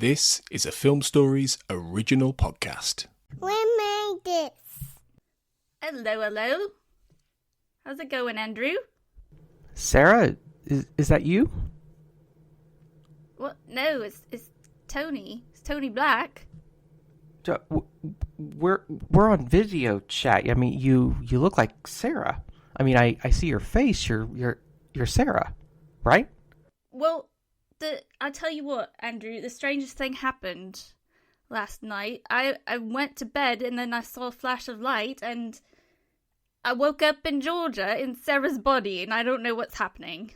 This is a Film Stories original podcast. We made this. Hello, hello. How's it going, Andrew? Sarah, is that you? Well, no, it's Tony. It's Tony Black. We're on video chat. I mean, you look like Sarah. I mean, I see your face. You're Sarah, right? Well, I'll tell you what, Andrew. The strangest thing happened last night. I went to bed and then I saw a flash of light and I woke up in Georgia in Sarah's body and I don't know what's happening.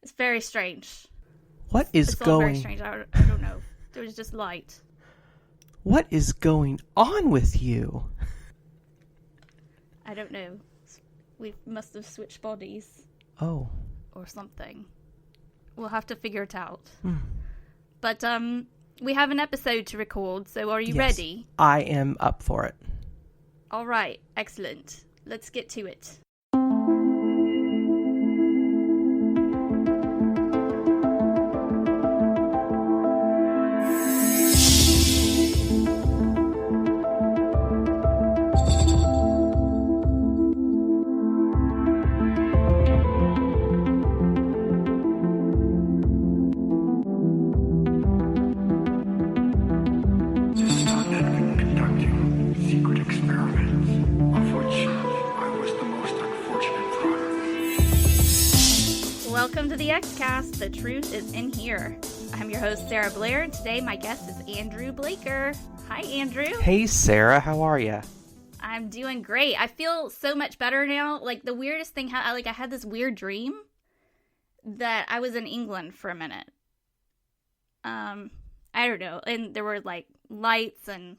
It's very strange. What is it's going? All very strange. I don't know. There was just light. What is going on with you? I don't know. We must have switched bodies. Oh. Or something. We'll have to figure it out. But we have an episode to record, so are you ready? I am up for it. All right, excellent. Let's get to it. Welcome to the X-Cast. The truth is in here. I'm your host, Sarah Blair, and today my guest is Andrew Blaker. Hi, Andrew. Hey, Sarah. How are you? I'm doing great. I feel so much better now. Like, the weirdest thing, I had this weird dream that I was in England for a minute. I don't know. And there were, like, lights and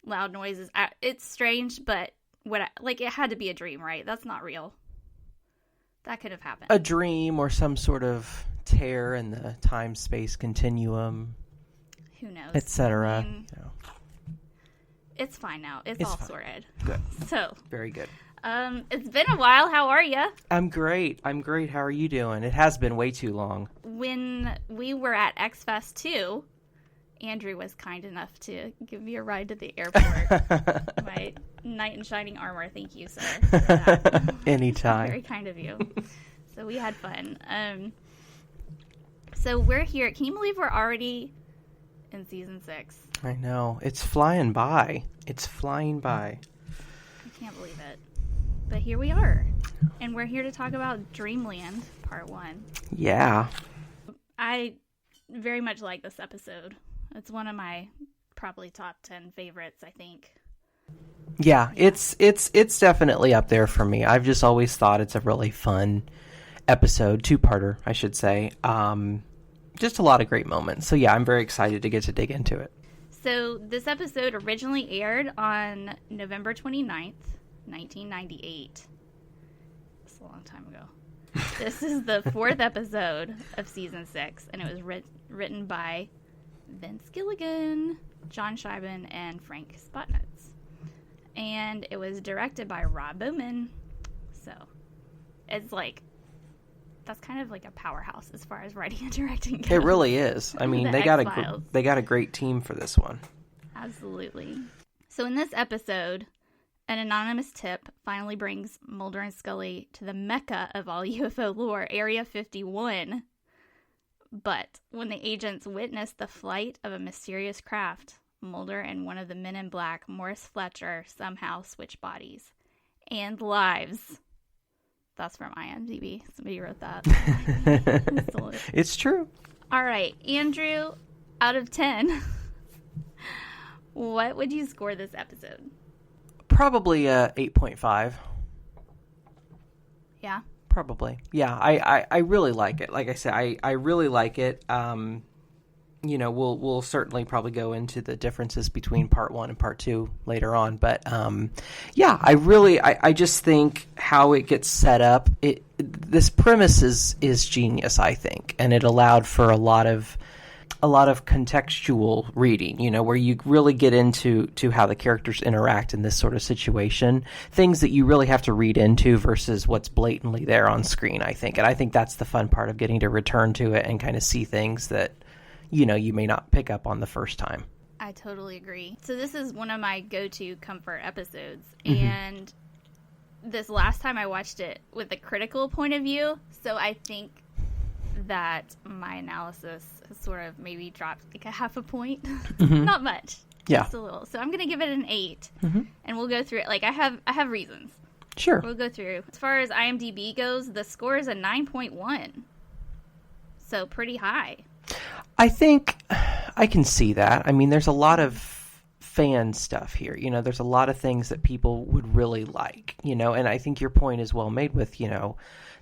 loud noises. It's strange, but it had to be a dream, right? That's not real. That could have happened. A dream or some sort of tear in the time-space continuum. Who knows? Etc. I mean, it's fine now. It's all fine. Sorted. Good. So. Very good. It's been a while. How are you? I'm great. How are you doing? It has been way too long. When we were at X-Fest 2, Andrew was kind enough to give me a ride to the airport. My knight in shining armor. Thank you, sir. For that. Anytime. Very kind of you. So we had fun. So we're here. Can you believe we're already in season 6? I know. It's flying by. I can't believe it. But here we are. And we're here to talk about Dreamland Part 1. Yeah. I very much like this episode. It's one of my probably top 10 favorites, I think. Yeah, it's definitely up there for me. I've just always thought it's a really fun episode, two-parter, I should say. Just a lot of great moments. So yeah, I'm very excited to get to dig into it. So this episode originally aired on November 29th, 1998. That's a long time ago. This is the 4th episode of season 6, and it was written by Vince Gilligan, John Scheiben, and Frank Spotnitz. And it was directed by Rob Bowman. So it's that's kind of like a powerhouse as far as writing and directing goes. It really is. I mean, they got a great team for this one. Absolutely. So in this episode, an anonymous tip finally brings Mulder and Scully to the mecca of all UFO lore, Area 51. But when the agents witness the flight of a mysterious craft, Mulder and one of the men in black, Morris Fletcher, somehow switch bodies and lives. That's from IMDb. Somebody wrote that. It's true. All right, Andrew, out of 10, what would you score this episode? Probably 8.5. Yeah? Probably. Yeah, I really like it. Like I said, I really like it. We'll certainly probably go into the differences between part 1 and part 2 later on. But yeah, I just think how it gets set up. This premise is genius, I think, and it allowed for a lot of contextual reading, where you really get into how the characters interact in this sort of situation, things that you really have to read into versus what's blatantly there on screen, I think. And I think that's the fun part of getting to return to it and kind of see things that, you may not pick up on the first time. I totally agree. So this is one of my go-to comfort episodes. Mm-hmm. And this last time I watched it with a critical point of view. So I think that my analysis has sort of maybe dropped like a half a point. Mm-hmm. Not much. Yeah. Just a little. So I'm going to give it an 8. Mm-hmm. And we'll go through it. Like I have reasons. Sure. We'll go through. As far as IMDb goes, the score is a 9.1. So pretty high. I think I can see that. I mean, there's a lot of fan stuff here. There's a lot of things that people would really like, and I think your point is well made with,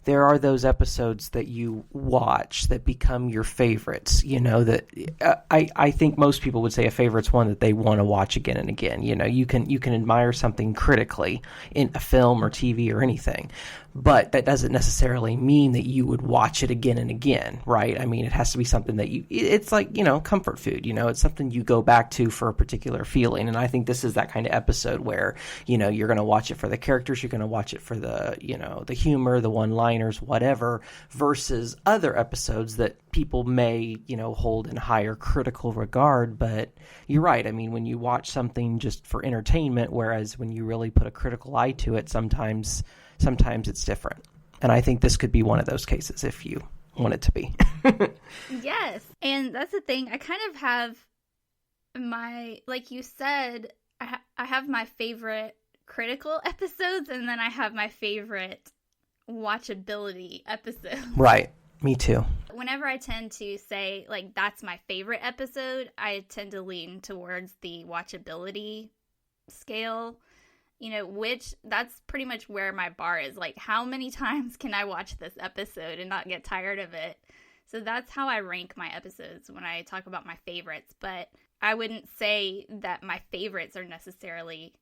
there are those episodes that you watch that become your favorites, that I think most people would say a favorite's one that they want to watch again and again. You can admire something critically in a film or TV or anything, but that doesn't necessarily mean that you would watch it again and again, right? I mean, it has to be something that it's like, comfort food, it's something you go back to for a particular feeling. And I think this is that kind of episode where, you're going to watch it for the characters, you're going to watch it for the, the humor, the one-liners, whatever, versus other episodes that people may, hold in higher critical regard. But you're right. I mean, when you watch something just for entertainment, whereas when you really put a critical eye to it, sometimes it's different. And I think this could be one of those cases if you want it to be. Yes. And that's the thing. I kind of have like you said, I have my favorite critical episodes, and then I have my favorite watchability episodes. Right. Me too. Whenever I tend to say, like, that's my favorite episode, I tend to lean towards the watchability scale. Which that's pretty much where my bar is. Like, how many times can I watch this episode and not get tired of it? So that's how I rank my episodes when I talk about my favorites. But I wouldn't say that my favorites are necessarily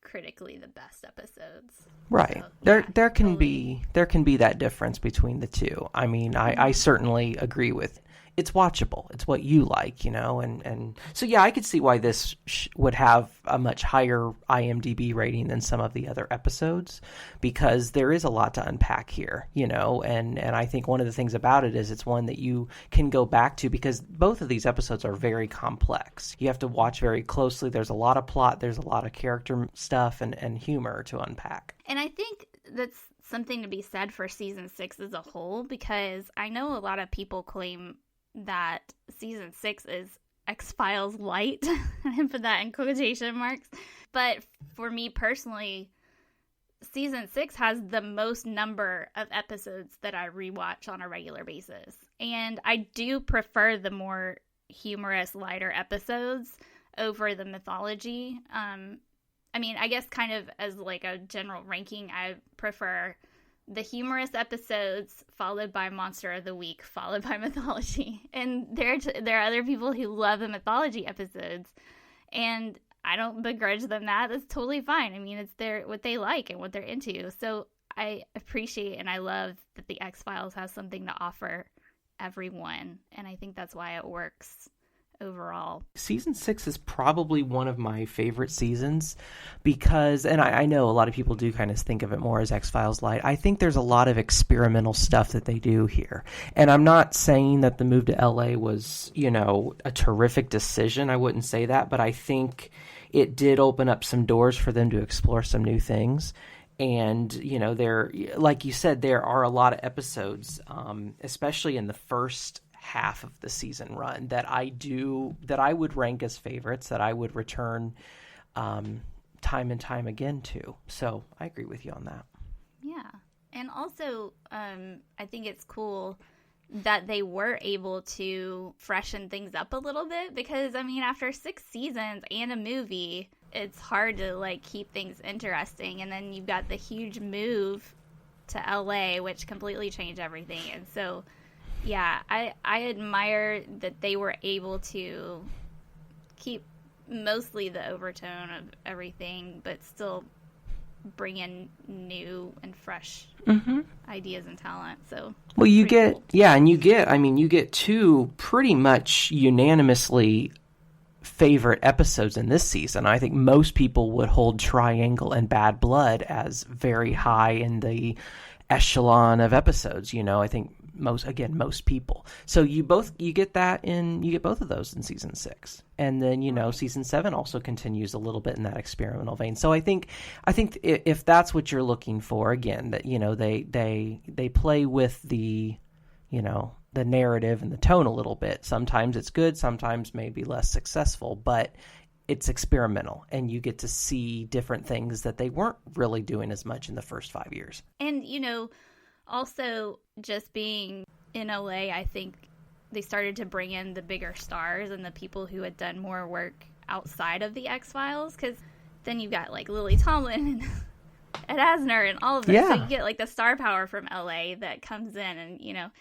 critically the best episodes. Right. So, there can be that difference between the two. I mean, I certainly agree with it's watchable. It's what you like, and so, yeah, I could see why this would have a much higher IMDb rating than some of the other episodes, because there is a lot to unpack here, and I think one of the things about it is it's one that you can go back to, because both of these episodes are very complex. You have to watch very closely. There's a lot of plot. There's a lot of character stuff and humor to unpack. And I think that's something to be said for season 6 as a whole, because I know a lot of people claim that season 6 is X-Files light, and I put that in quotation marks. But for me personally, season 6 has the most number of episodes that I rewatch on a regular basis. And I do prefer the more humorous, lighter episodes over the mythology. I mean, I guess kind of as like a general ranking, I prefer the humorous episodes, followed by Monster of the Week, followed by Mythology. And there are other people who love the Mythology episodes, and I don't begrudge them that. That's totally fine. I mean, it's what they like and what they're into. So I appreciate and I love that the X-Files has something to offer everyone, and I think that's why it works overall. Season 6 is probably one of my favorite seasons because, and I know a lot of people do kind of think of it more as X-Files light. I think there's a lot of experimental stuff that they do here. And I'm not saying that the move to LA was, a terrific decision. I wouldn't say that, but I think it did open up some doors for them to explore some new things. And, there, like you said, there are a lot of episodes, especially in the first half of the season run that I would rank as favorites, that I would return time and time again to. So I agree with you on that. Yeah. And also, I think it's cool that they were able to freshen things up a little bit because, I mean, after 6 seasons and a movie, it's hard to, keep things interesting. And then you've got the huge move to LA, which completely changed everything. And so, yeah, I admire that they were able to keep mostly the overtone of everything, but still bring in new and fresh ideas and talent. So, well, you get, cool. Yeah, and you get 2 pretty much unanimously favorite episodes in this season. I think most people would hold Triangle and Bad Blood as very high in the echelon of episodes. I think most people. So you get both of those in season 6. And then, season 7 also continues a little bit in that experimental vein. So I think if that's what you're looking for, again, that, they play with the narrative and the tone a little bit. Sometimes it's good, sometimes maybe less successful, but it's experimental, and you get to see different things that they weren't really doing as much in the first 5 years. And, also just being in LA, I think they started to bring in the bigger stars and the people who had done more work outside of the X-Files, because then you got, like, Lily Tomlin and Ed Asner and all of this. Yeah. So you get, like, the star power from LA that comes in, and,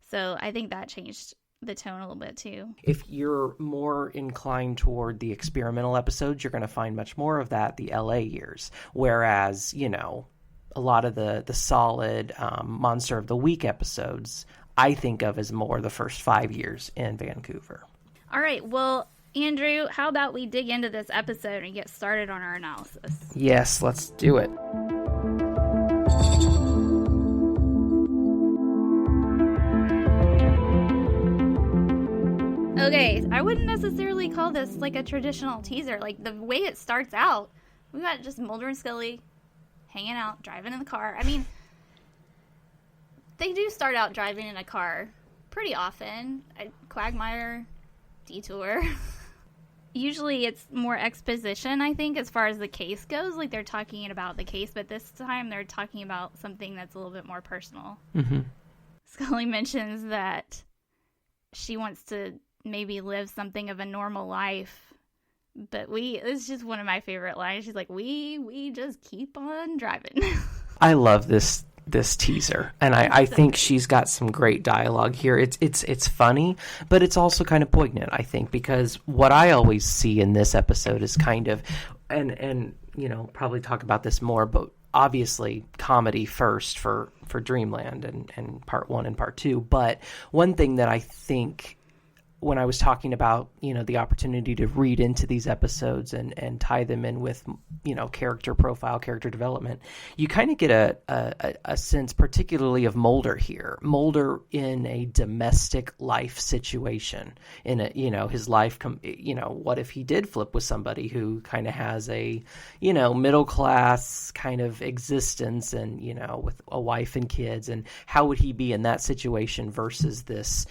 so I think that changed the tone a little bit too. If you're more inclined toward the experimental episodes, you're going to find much more of that the LA years. Whereas, a lot of the solid Monster of the Week episodes, I think of as more the first 5 years in Vancouver. All right. Well, Andrew, how about we dig into this episode and get started on our analysis? Yes, let's do it. Okay, I wouldn't necessarily call this like a traditional teaser. Like, the way it starts out, we got just Mulder and Scully hanging out, driving in the car. I mean, they do start out driving in a car pretty often. Quagmire, Detour. Usually it's more exposition, I think, as far as the case goes. Like, they're talking about the case, but this time they're talking about something that's a little bit more personal. Mm-hmm. Scully mentions that she wants to maybe live something of a normal life, but it's just one of my favorite lines. She's like, we just keep on driving. I love this teaser, and I think she's got some great dialogue here. It's funny, but it's also kind of poignant, I think, because what I always see in this episode is kind of, and probably talk about this more, but obviously comedy first for Dreamland and part 1 and part 2. But one thing that I think, when I was talking about, the opportunity to read into these episodes and tie them in with, character profile, character development, you kind of get a sense, particularly of Mulder here. Mulder in a domestic life situation, in a, his life, what if he did flip with somebody who kind of has a, middle class kind of existence and, with a wife and kids, and how would he be in that situation versus this,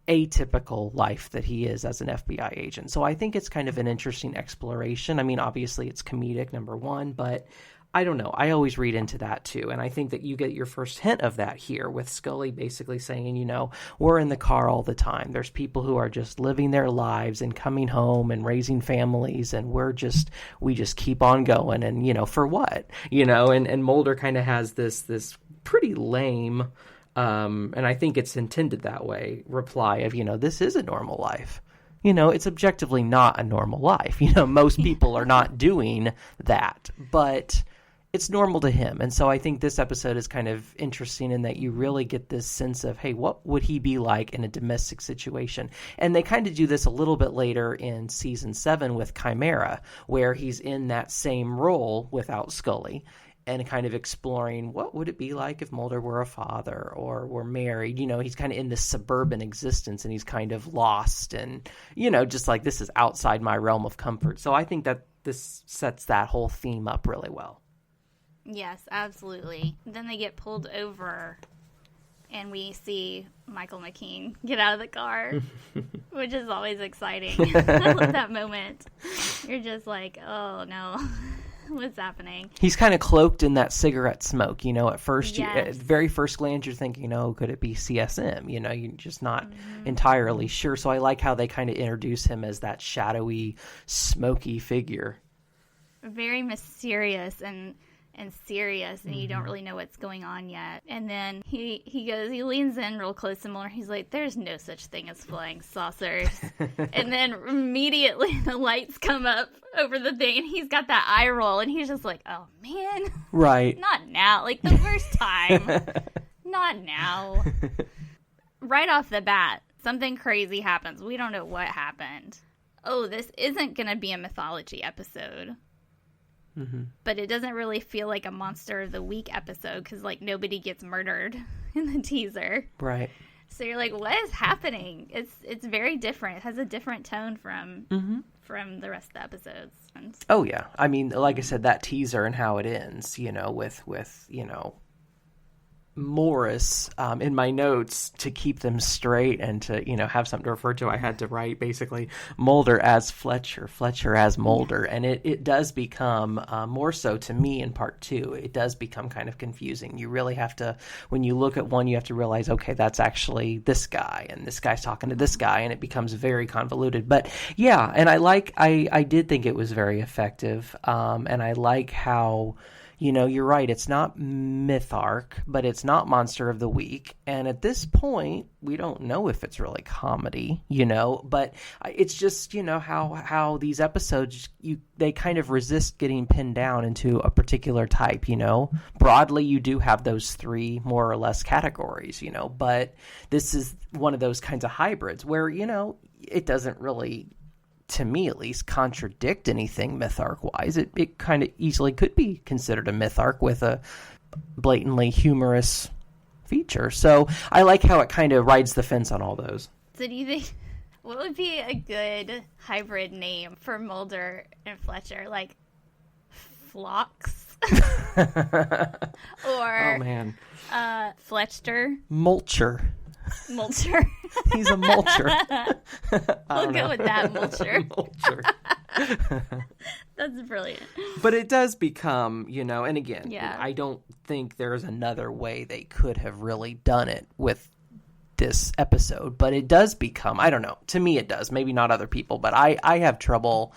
atypical life that he is as an FBI agent. So I think it's kind of an interesting exploration. I mean, obviously it's comedic, number one, but I don't know. I always read into that too. And I think that you get your first hint of that here with Scully basically saying, we're in the car all the time. There's people who are just living their lives and coming home and raising families, and we just keep on going. And, for what? And Mulder kind of has this pretty lame, and I think it's intended that way, reply of, this is a normal life. It's objectively not a normal life. Most people are not doing that, but it's normal to him. And so I think this episode is kind of interesting in that you really get this sense of, hey, what would he be like in a domestic situation? And they kind of do this a little bit later in season 7 with Chimera, where he's in that same role without Scully, and kind of exploring what would it be like if Mulder were a father or were married. He's kind of in this suburban existence, and he's kind of lost, and, just like, this is outside my realm of comfort. So I think that this sets that whole theme up really well. Yes, absolutely. Then they get pulled over, and we see Michael McKean get out of the car, which is always exciting. I love that moment. You're just like, oh, no. What's happening? He's kind of cloaked in that cigarette smoke, at first, yes. At very first glance, you're thinking, could it be CSM? You're just not entirely sure. So I like how they kind of introduce him as that shadowy, smoky figure. Very mysterious and serious, and you don't really know what's going on yet. And then he leans in real close to Mulder. He's like, there's no such thing as flying saucers. And then immediately the lights come up over the thing, and he's got that eye roll, and he's just like, oh man, right, not now, like the first time. Not now. Right off the bat, something crazy happens. We don't know what happened. Oh, this isn't gonna be a mythology episode. But it doesn't really feel like a Monster of the Week episode, because, like, nobody gets murdered in the teaser. Right. So you're like, what is happening? It's very different. It has a different tone from the rest of the episodes. And oh yeah, I mean, like I said, that teaser and how it ends, with Morris in my notes to keep them straight and to have something to refer to. I had to write basically Mulder as Fletcher, Fletcher as Mulder, and it does become more so to me in part 2. It does become kind of confusing. You really have to, when you look at one, you have to realize, okay, that's actually this guy, and this guy's talking to this guy, and it becomes very convoluted. But yeah, and I did think it was very effective, and I like how. You're right. It's not Myth Arc, but it's not Monster of the Week. And at this point, we don't know if it's really comedy, but it's just, how these episodes, they kind of resist getting pinned down into a particular type, Broadly, you do have those 3 more or less categories, but this is one of those kinds of hybrids where, it doesn't really, to me at least, contradict anything myth arc wise. It kind of easily could be considered a myth arc with a blatantly humorous feature. So I like how it kind of rides the fence on all those. So do you think, what would be a good hybrid name for Mulder and Fletcher? Like Phlox? Or oh man, Fletcher? Mulcher. Mulcher. He's a mulcher. We'll go with that, mulcher. Mulcher. That's brilliant. But it does become, and again, yeah. I don't think there's another way they could have really done it with this episode. But it does become, I don't know, to me it does. Maybe not other people, but I have trouble,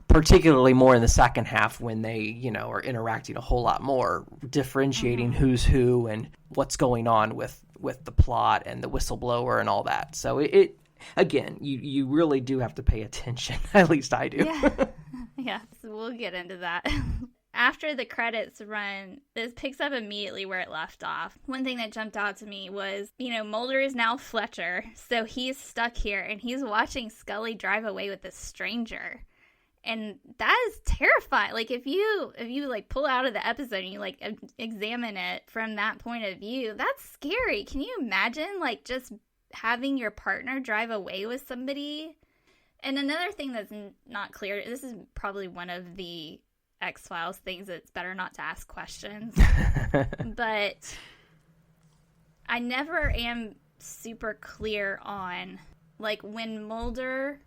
particularly more in the second half when they, are interacting a whole lot more, differentiating who's who and what's going on with the plot and the whistleblower and all that. So it again, you really do have to pay attention. At least I do. Yeah, so we'll get into that. After the credits run, this picks up immediately where it left off. One thing that jumped out to me was, Mulder is now Fletcher, so he's stuck here and he's watching Scully drive away with this stranger. And that is terrifying. Like, if you like pull out of the episode and you like examine it from that point of view, that's scary. Can you imagine like just having your partner drive away with somebody? And another thing that's not clear, this is probably one of the X-Files things that's better not to ask questions. But I never am super clear on like when Mulder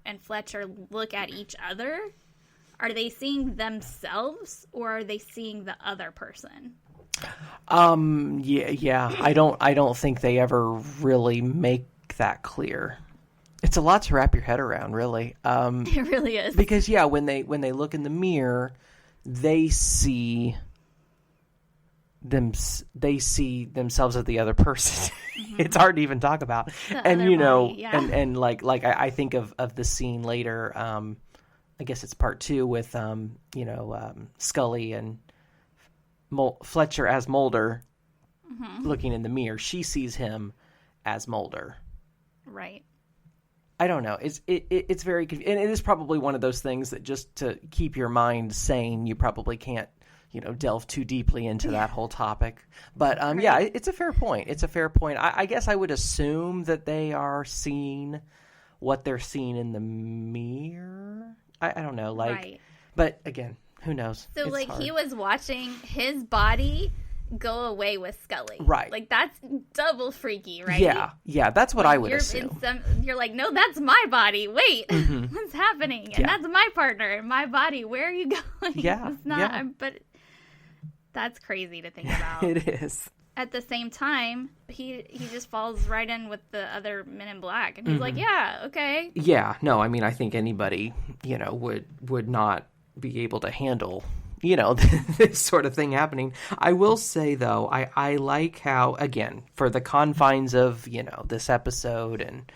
and Fletcher look at each other, are they seeing themselves or are they seeing the other person? Yeah. I don't think they ever really make that clear. It's a lot to wrap your head around, really. It really is. Because when they look in the mirror, they see themselves as the other person. It's hard to even talk about. And and I think of the scene later, I guess it's part 2 with Scully and Fletcher as Mulder looking in the mirror. She sees him as Mulder. Right. I don't know. It's very and it is probably one of those things that just to keep your mind sane, you probably can't delve too deeply into that whole topic. But right. Yeah, it's a fair point. It's a fair point. I guess I would assume that they are seeing what they're seeing in the mirror. I don't know. Right. But again, who knows? So it's hard. He was watching his body go away with Scully. Right. Like that's double freaky, right? Yeah, that's what I would assume. You're like, no, that's my body. Wait, what's happening? And that's my partner and my body. Where are you going? Yeah. It's not, but that's crazy to think about. It is. At the same time, he just falls right in with the other men in black. And he's like, yeah, okay. Yeah, no, I mean, I think anybody, would not be able to handle, this sort of thing happening. I will say, though, I like how, again, for the confines of, this episode and,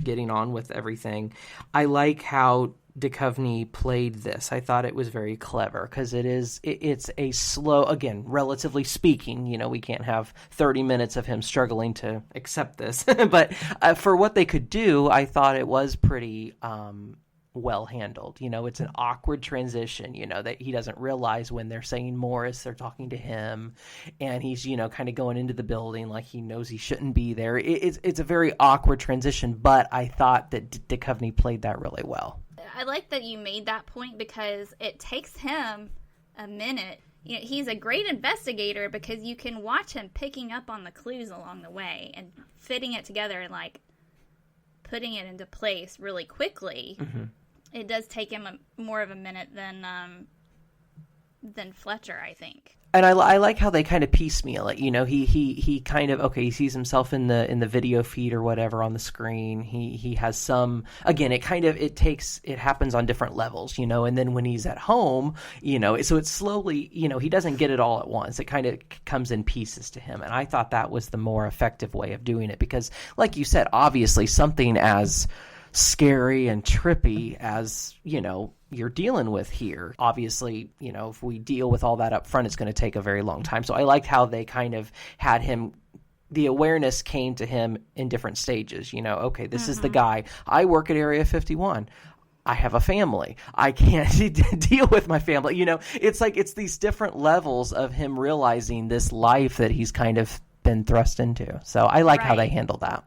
getting on with everything, I like how Duchovny played this. I thought it was very clever because it's a slow, again, relatively speaking, we can't have 30 minutes of him struggling to accept this, but for what they could do, I thought it was pretty well handled. It's an awkward transition, that he doesn't realize when they're saying Morris, they're talking to him, and he's, kind of going into the building like he knows he shouldn't be there. It's a very awkward transition, but I thought that Duchovny played that really well. I like that you made that point because it takes him a minute. He's a great investigator because you can watch him picking up on the clues along the way and fitting it together and like putting it into place really quickly. Mm-hmm. It does take him more of a minute than Fletcher, I think. And I like how they kind of piecemeal it. He kind of, he sees himself in the video feed or whatever on the screen. He has some, again, it happens on different levels, and then when he's at home, so it's slowly, he doesn't get it all at once. It kind of comes in pieces to him. And I thought that was the more effective way of doing it because, like you said, obviously something as scary and trippy as, you're dealing with here. Obviously, if we deal with all that up front, it's going to take a very long time. So I liked how they kind of had him, the awareness came to him in different stages. Okay, this is the guy. I work at Area 51. I have a family. I can't deal with my family. It's these different levels of him realizing this life that he's kind of been thrust into. So I like how they handle that.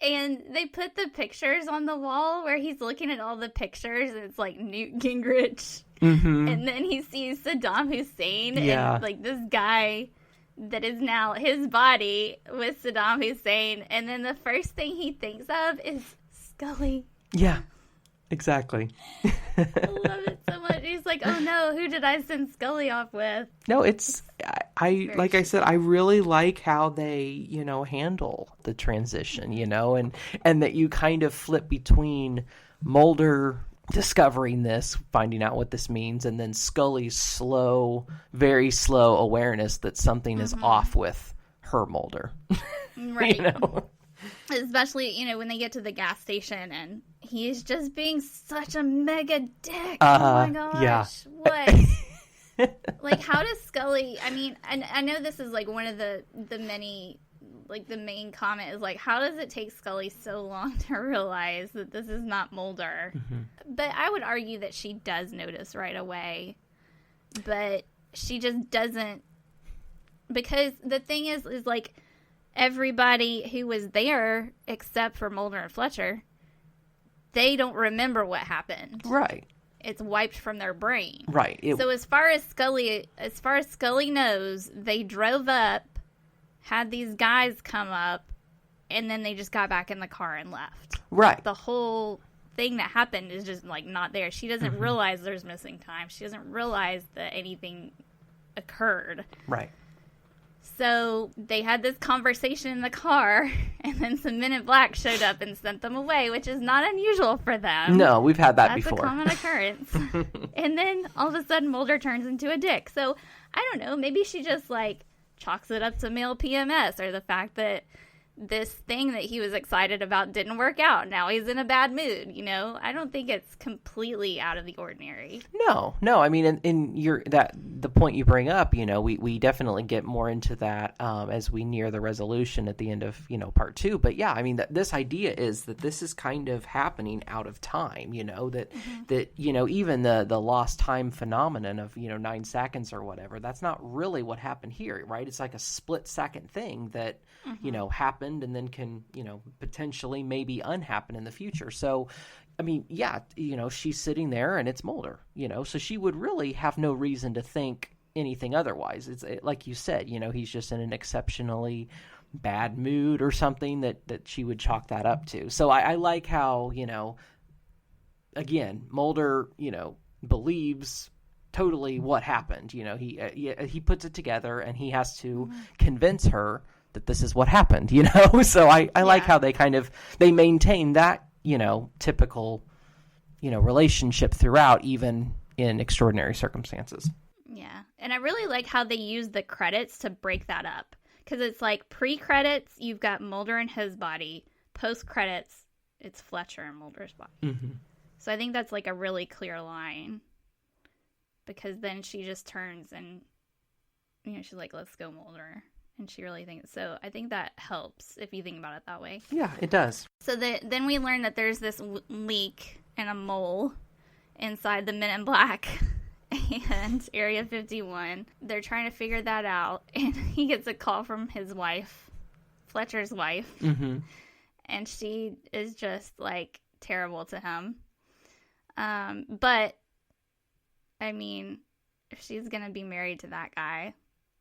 And they put the pictures on the wall where he's looking at all the pictures, and it's like Newt Gingrich. Mm-hmm. And then he sees Saddam Hussein, and like this guy that is now his body with Saddam Hussein. And then the first thing he thinks of is Scully. Yeah, exactly. I love it so much. He's like, oh no, who did I send Scully off with? No, like I said, I really like how they, handle the transition, and that you kind of flip between Mulder discovering this, finding out what this means, and then Scully's very slow awareness that something is off with her Mulder. Right. Especially, when they get to the gas station and he's just being such a mega dick. Oh my gosh. Yeah. What? Like, how does Scully, and I know this is like one of the many, like the main comment is like, how does it take Scully so long to realize that this is not Mulder? Mm-hmm. But I would argue that she does notice right away, but she just doesn't, because the thing is like, everybody who was there except for Mulder and Fletcher, they don't remember what happened. Right. It's wiped from their brain. Right. So as far as Scully knows, they drove up, had these guys come up, and then they just got back in the car and left. Right. The whole thing that happened is just like not there. She doesn't realize there's missing time. She doesn't realize that anything occurred. Right. So they had this conversation in the car, and then some men in black showed up and sent them away, which is not unusual for them. No, we've had that before. That's a common occurrence. And then all of a sudden, Mulder turns into a dick. So I don't know. Maybe she just like chalks it up to male PMS or the fact that this thing that he was excited about didn't work out. Now he's in a bad mood, I don't think it's completely out of the ordinary. No. In the point you bring up, we definitely get more into that as we near the resolution at the end of, part 2. But yeah, this idea is that this is kind of happening out of time, that even the lost time phenomenon of, 9 seconds or whatever, that's not really what happened here, right? It's like a split second thing that, happened and then can, potentially maybe unhappen in the future. So, she's sitting there and it's Mulder, so she would really have no reason to think anything otherwise. It's like you said, he's just in an exceptionally bad mood or something that she would chalk that up to. So I like how, again, Mulder, believes totally what happened. He puts it together and he has to convince her that this is what happened, So I like how they maintain that, typical, relationship throughout, even in extraordinary circumstances. Yeah. And I really like how they use the credits to break that up. Because it's like pre-credits, you've got Mulder and his body. Post-credits, it's Fletcher and Mulder's body. Mm-hmm. So I think that's like a really clear line. Because then she just turns and, she's like, let's go, Mulder. And she really thinks so. I think that helps if you think about it that way. Yeah, it does. So then we learn that there's this leak and a mole inside the Men in Black and Area 51. They're trying to figure that out, and he gets a call from his wife, Fletcher's wife, and she is just, like, terrible to him. But, I mean, if she's going to be married to that guy,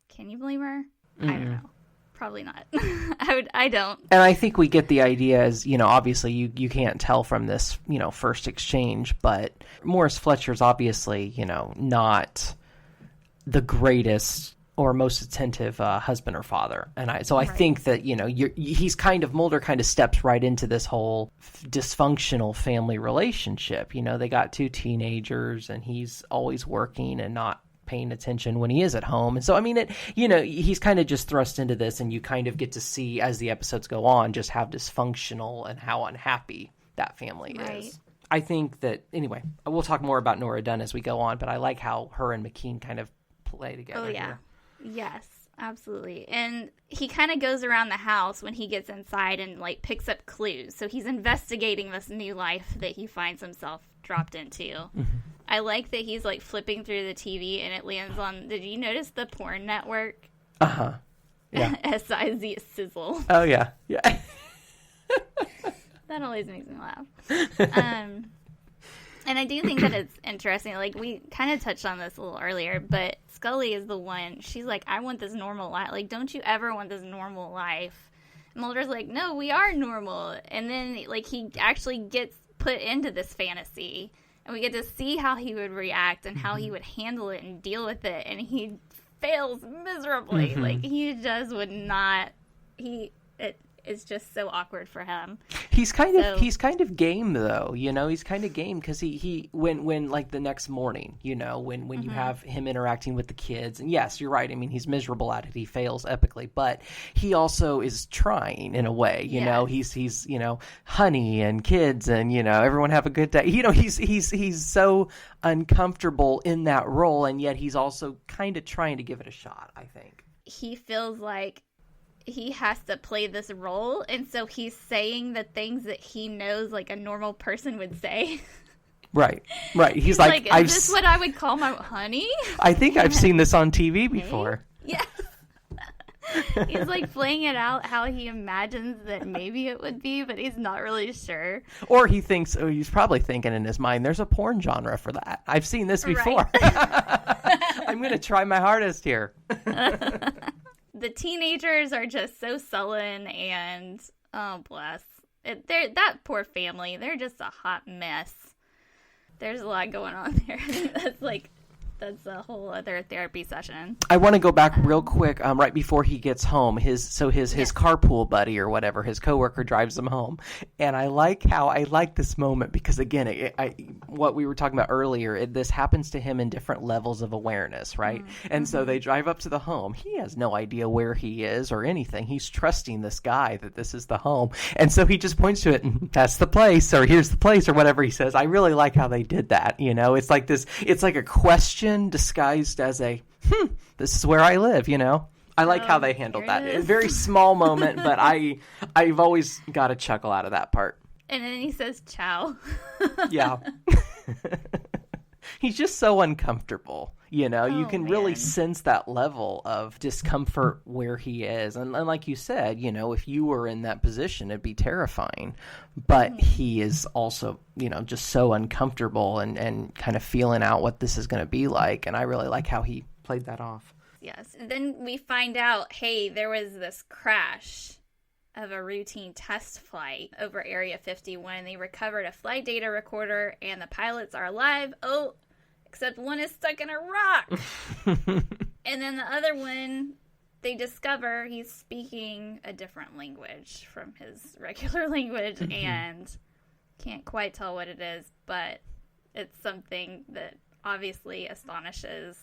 can you blame her? I don't know. Probably not. I don't. And I think we get the idea as, obviously you can't tell from this, first exchange, but Morris Fletcher's obviously, not the greatest or most attentive husband or father. And I think that, Mulder kind of steps right into this whole dysfunctional family relationship. They got 2 teenagers and he's always working and not paying attention when he is at home. And so, I mean, he's kind of just thrust into this, and you kind of get to see as the episodes go on just how dysfunctional and how unhappy that family is. I think that, anyway, we'll talk more about Nora Dunn as we go on, but I like how her and McKean kind of play together. Oh, yeah. Here. Yes, absolutely. And he kind of goes around the house when he gets inside and, like, picks up clues. So he's investigating this new life that he finds himself dropped into. I like that he's, like, flipping through the TV and it lands on, did you notice the porn network? Uh-huh. Yeah. S-I-Z Sizzle. Oh, yeah. Yeah. That always makes me laugh. And I do think that it's interesting. Like, we kind of touched on this a little earlier, but Scully is the one, she's like, I want this normal life. Like, don't you ever want this normal life? And Mulder's like, no, we are normal. And then, like, he actually gets put into this fantasy. And we get to see how he would react and how he would handle it and deal with it. And he fails miserably. Like, he just would not. It's just so awkward for him. He's kind of game though, he's kind of game because he when like the next morning, when you have him interacting with the kids, and yes, you're right. I mean, he's miserable at it. He fails epically, but he also is trying in a way, he's honey and kids and, everyone have a good day. He's so uncomfortable in that role. And yet he's also kind of trying to give it a shot, I think. He feels like he has to play this role, and so he's saying the things that he knows like a normal person would say. Right. He's like, is this what I would call my honey? I think I've seen this on TV before. Yes. He's like playing it out how he imagines that maybe it would be, but he's not really sure. Or he's probably thinking in his mind, there's a porn genre for that. I've seen this before. Right. I'm going to try my hardest here. The teenagers are just so sullen and, oh, bless. That poor family, they're just a hot mess. There's a lot going on there. That's a whole other therapy session. I want to go back real quick, right before he gets home. His carpool buddy or whatever, his coworker drives him home, and I like this moment because again, what we were talking about earlier, this happens to him in different levels of awareness, right? And so they drive up to the home. He has no idea where he is or anything. He's trusting this guy that this is the home, and so he just points to it. And that's the place, or here's the place, or whatever he says. I really like how they did that. It's like this. It's like a question disguised as a this is where I live. I like how they handled that. A very small moment, but I've always got a chuckle out of that part. And then he says ciao. Yeah. He's just so uncomfortable. You can really sense that level of discomfort where he is. And like you said, if you were in that position, it'd be terrifying. But he is also, just so uncomfortable and kind of feeling out what this is going to be like. And I really like how he played that off. Yes. And then we find out, hey, there was this crash of a routine test flight over Area 51. They recovered a flight data recorder and the pilots are alive. Oh, except one is stuck in a rock. And then the other one, they discover he's speaking a different language from his regular language and can't quite tell what it is, but it's something that obviously astonishes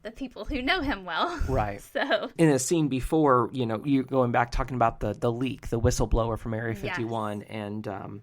the people who know him well. Right. So in a scene before, you going back talking about the leak, the whistleblower from Area 51, yes. And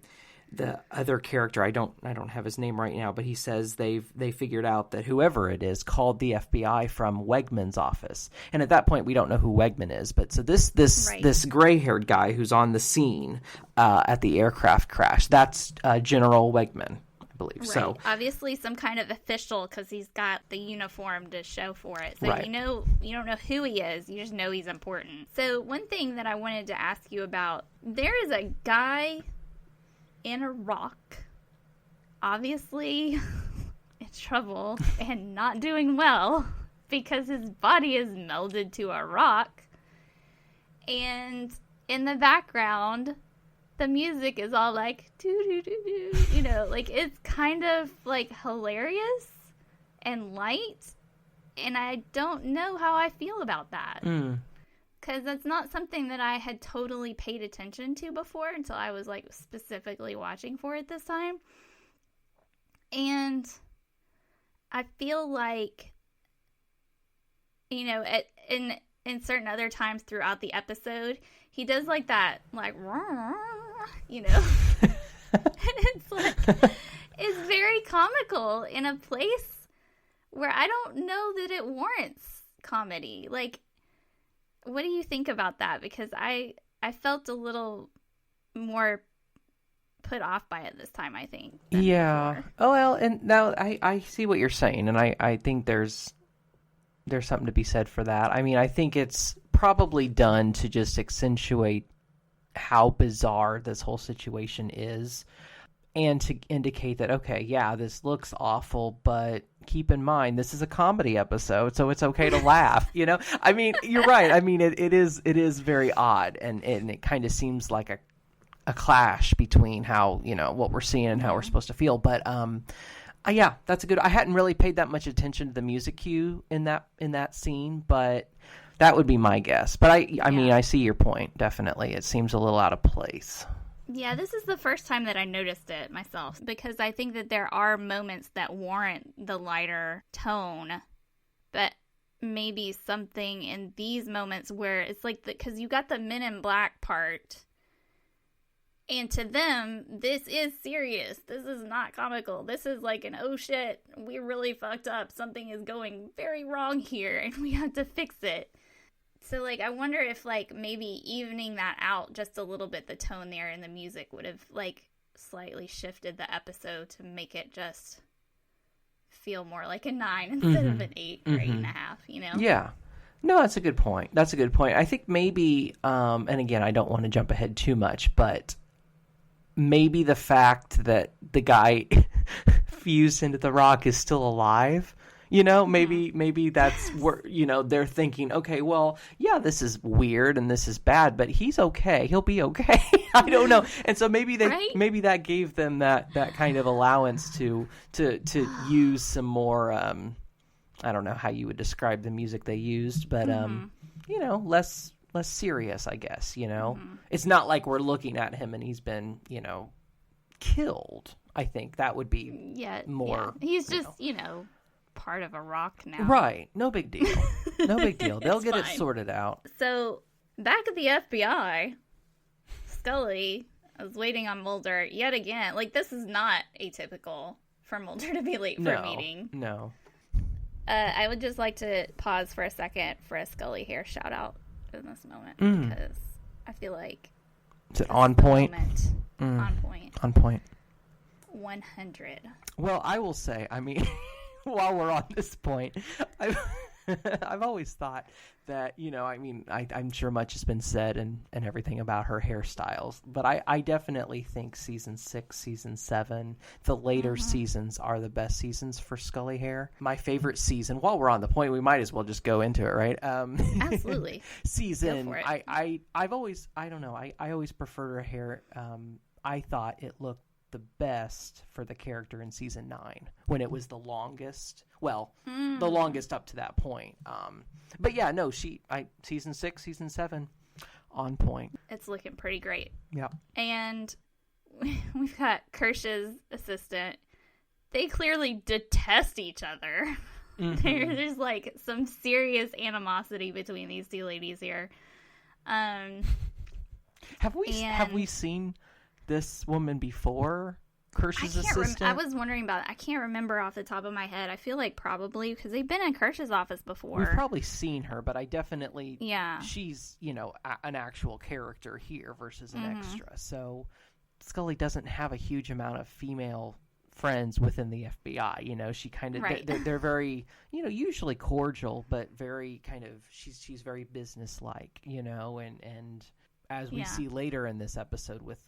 the other character, I don't have his name right now, but he says they figured out that whoever it is called the FBI from Wegman's office, and at that point we don't know who Wegman is. But so this gray-haired guy who's on the scene at the aircraft crash, that's General Wegman. I believe. Right. So obviously some kind of official, because he's got the uniform to show for it. So right. you don't know who he is. You just know he's important. So one thing that I wanted to ask you about, there is a guy in a rock, obviously in trouble and not doing well because his body is melded to a rock. And in the background, the music is all like, doo-doo-doo-doo, like it's kind of like hilarious and light. And I don't know how I feel about that. Because that's not something that I had totally paid attention to before until I was like specifically watching for it this time. And I feel like, in certain other times throughout the episode, he does like that, like, it's like, it's very comical in a place where I don't know that it warrants comedy. Like, what do you think about that? Because I felt a little more put off by it this time, I think. Yeah. Before. Oh, well, and now I see what you're saying, and I think there's something to be said for that. I mean, I think it's probably done to just accentuate how bizarre this whole situation is and to indicate that, okay, yeah, this looks awful, but keep in mind, this is a comedy episode, so it's okay to laugh, I mean, you're right. I mean, it is very odd, and it kind of seems like a clash between how, what we're seeing and how we're supposed to feel. But, yeah, that's a good. I hadn't really paid that much attention to the music cue in that scene, but that would be my guess. But I mean, I see your point. Definitely, it seems a little out of place. Yeah, this is the first time that I noticed it myself, because I think that there are moments that warrant the lighter tone, but maybe something in these moments where it's like, because you got the Men in Black part. And to them, this is serious. This is not comical. This is like an, oh shit, we really fucked up. Something is going very wrong here and we have to fix it. So like, I wonder if like maybe evening that out just a little bit, the tone there and the music would have like slightly shifted the episode to make it just feel more like a 9 instead of an 8 or 8.5, Yeah. No, that's a good point. I think maybe, and again, I don't want to jump ahead too much, but maybe the fact that the guy fused into the rock is still alive, maybe that's where, they're thinking, okay, well, yeah, this is weird and this is bad, but he's okay. He'll be okay. I don't know. And so maybe maybe that gave them that kind of allowance to use some more, I don't know how you would describe the music they used, but, less serious, I guess, It's not like we're looking at him and he's been, killed. I think that would be more. Yeah. He's just, part of a rock now. Right. No big deal. No big deal. They'll get it sorted out. So, back at the FBI, Scully is waiting on Mulder yet again. Like, this is not atypical for Mulder to be late for a meeting. No. I would just like to pause for a second for a Scully hair shout out in this moment because I feel like is it on point? On point. On point. 100. Well, I will say, I mean, while we're on this point, I've always thought that, I'm sure much has been said and everything about her hairstyles, but I definitely think season 6, season 7, the later seasons are the best seasons for Scully hair. My favorite season, while we're on the point, we might as well just go into it, right? Absolutely. Season, go for it. I always preferred her hair. I thought it looked the best for the character in season 9 when it was the longest. Well, the longest up to that point. But yeah, no, season 6, season 7, on point. It's looking pretty great. Yeah. And we've got Kirsch's assistant. They clearly detest each other. There's like some serious animosity between these two ladies here. Have we seen this woman before? Kirsch's assistant? I was wondering about it. I can't remember off the top of my head. I feel like probably because they've been in Kirsch's office before. We've probably seen her, but I definitely she's an actual character here versus an extra. So Scully doesn't have a huge amount of female friends within the FBI. You know, she kind of they're very, you know, usually cordial, but very kind of she's very businesslike, you know, and as we see later in this episode with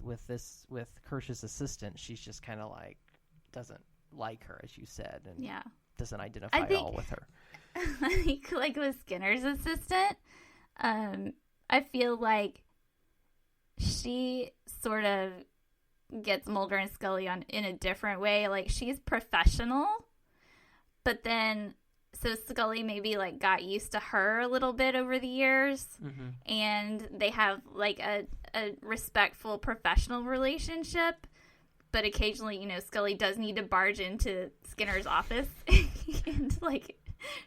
Kirsch's assistant, she's just kind of like doesn't like her, as you said, and doesn't identify at all with her. I think like with Skinner's assistant, I feel like she sort of gets Mulder and Scully in a different way. Like, she's professional, but then so Scully maybe like got used to her a little bit over the years, and they have like a respectful professional relationship. But occasionally, you know, Scully does need to barge into Skinner's office, and like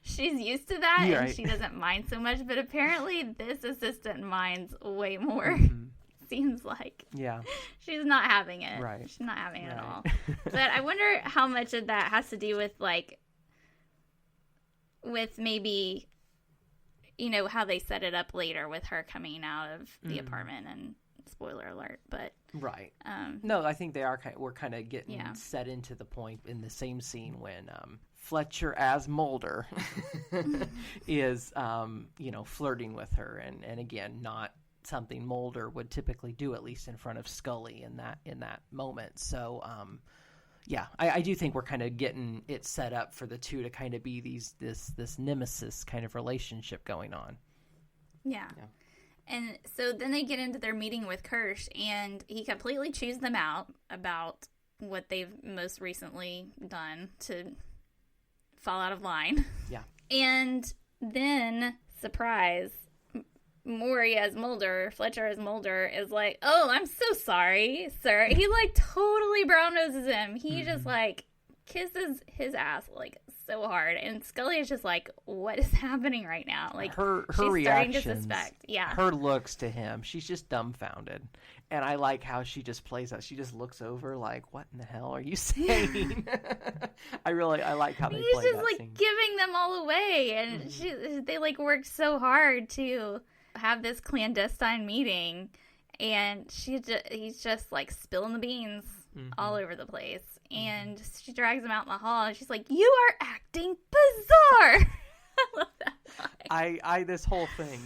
she's used to that, and she doesn't mind so much. But apparently, this assistant minds way more. Seems like. Yeah. She's not having it. Right. She's not having it at all. But I wonder how much of that has to do with, like, with maybe, you know, how they set it up later with her coming out of the apartment, and spoiler alert, but. Right. No, I think we're kind of getting set into the point in the same scene when Fletcher as Mulder is, you know, flirting with her, and again, not something Mulder would typically do, at least in front of Scully in that moment. So, I do think we're kind of getting it set up for the two to kind of be this nemesis kind of relationship going on. Yeah. And so then they get into their meeting with Kirsch, and he completely chews them out about what they've most recently done to fall out of line. Yeah. And then, surprise, Maury as Mulder, Fletcher as Mulder, is like, oh, I'm so sorry, sir. He, like, totally brown-noses him. He just, like, kisses his ass, like, so hard. And Scully is just like, what is happening right now? Like, her she's reactions, starting to suspect. Yeah. Her looks to him, she's just dumbfounded. And I like how she just plays out. She just looks over like, what in the hell are you saying? I like how they play that scene. He's just, like, giving them all away. And they, like, worked so hard to have this clandestine meeting, and he's just like spilling the beans all over the place, and she drags him out in the hall, and she's like, you are acting bizarre. I love that line. I this whole thing,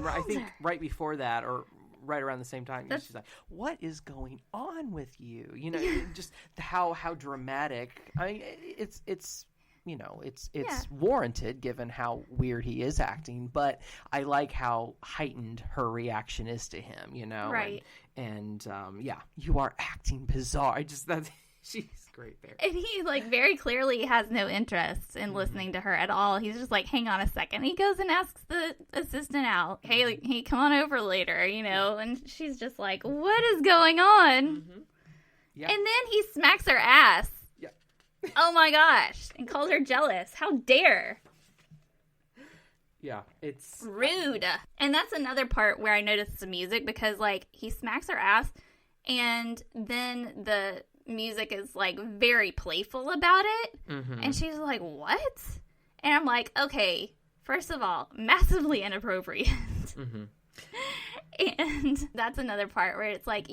I think right before that, or right around the same time, she's like, what is going on with you? You know, just how dramatic. I mean, it's you know, it's warranted given how weird he is acting, but I like how heightened her reaction is to him, you know? Right. And you are acting bizarre. She's great there. And he, like, very clearly has no interest in listening to her at all. He's just like, hang on a second. He goes and asks the assistant out, hey, come on over later, you know? And she's just like, what is going on? Yeah. And then he smacks her ass. Oh my gosh, and calls her jealous. How dare. Yeah, it's rude. And that's another part where I noticed the music, because, like, he smacks her ass, and then the music is, like, very playful about it. And she's like, what? And I'm like, okay, first of all, massively inappropriate. And that's another part where it's like,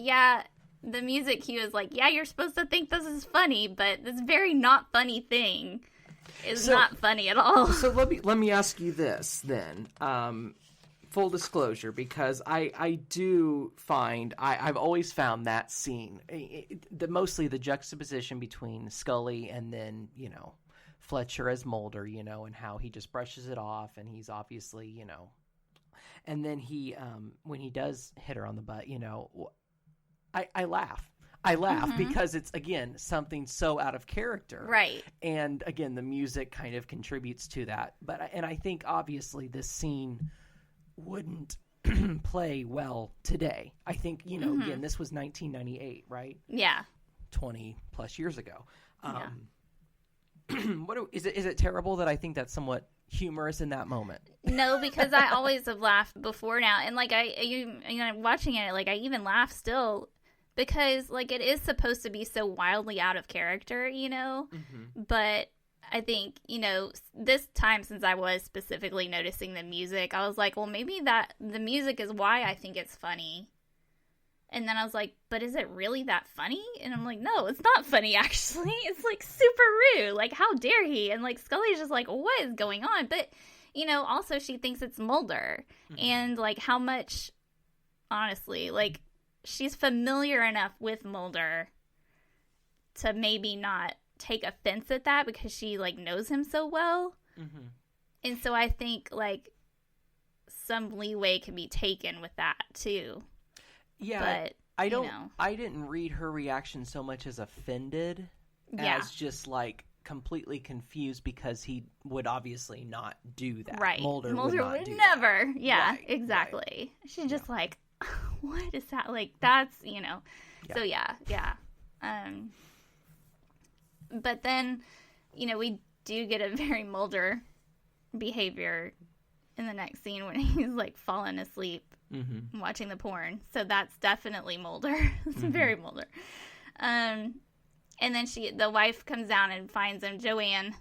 the music cue is like, you're supposed to think this is funny, but this very not funny thing is not funny at all. So let me ask you this then, full disclosure, because I do find I've always found that scene, mostly the juxtaposition between Scully and then, you know, Fletcher as Mulder, you know, and how he just brushes it off, and he's obviously, you know, and then he when he does hit her on the butt, you know. I laugh. Because it's, again, something so out of character. Right. And, again, the music kind of contributes to that. And I think, obviously, this scene wouldn't play well today. I think, you know, again, this was 1998, right? Yeah. 20-plus years ago. Is it terrible that I think that's somewhat humorous in that moment? No, because I always have laughed before now. And, like, watching it, like, I even laugh still. Because, like, it is supposed to be so wildly out of character, you know? But I think, you know, this time, since I was specifically noticing the music, I was like, well, maybe the music is why I think it's funny. And then I was like, but is it really that funny? And I'm like, no, it's not funny, actually. It's, like, super rude. Like, how dare he? And, like, Scully's just like, what is going on? But, you know, also she thinks it's Mulder. And, like, how much, honestly, like, she's familiar enough with Mulder to maybe not take offense at that because she, like, knows him so well. And so I think, like, some leeway can be taken with that, too. Yeah, but, I didn't read her reaction so much as offended as just, like, completely confused because he would obviously not do that. Right. Mulder would never. That. Yeah, right, exactly. Right. She's just like, what is that? Like, that's, you know. Yeah. So, yeah. But then, you know, we do get a very Mulder behavior in the next scene when he's, like, falling asleep watching the porn. So that's definitely Mulder. It's very Mulder. And then the wife comes down and finds him, Joanne,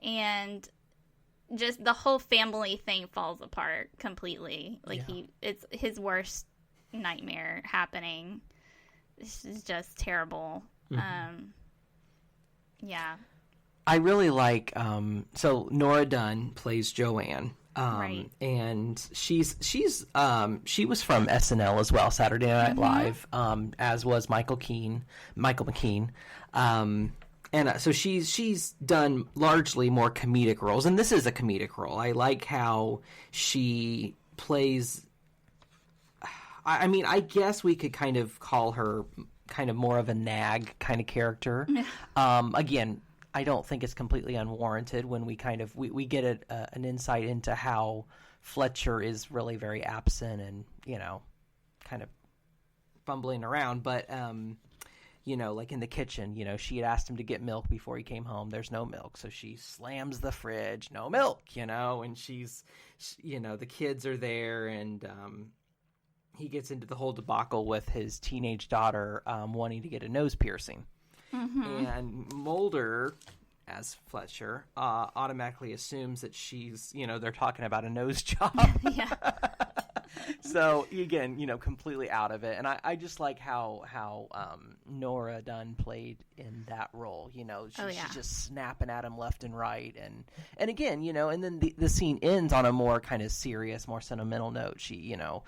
and just the whole family thing falls apart completely. Like, it's his worst nightmare happening. This is just terrible. Yeah. I really like, so Nora Dunn plays Joanne. Right. And she was from SNL as well, Saturday Night Live, as was Michael McKean. And so she's done largely more comedic roles, and this is a comedic role. I like how she plays. I mean, I guess we could kind of call her kind of more of a nag kind of character. Again, I don't think it's completely unwarranted when we kind of we get an insight into how Fletcher is really very absent and, you know, kind of fumbling around. But, you know, like in the kitchen, you know, she had asked him to get milk before he came home. There's no milk. So she slams the fridge, no milk, you know, and you know, the kids are there, and he gets into the whole debacle with his teenage daughter wanting to get a nose piercing. And Mulder, as Fletcher, automatically assumes that she's, you know, they're talking about a nose job. So, again, you know, completely out of it. And I just like how Nora Dunn played in that role. You know, she's just snapping at him left and right. And again, you know, and then the scene ends on a more kind of serious, more sentimental note. She, you know,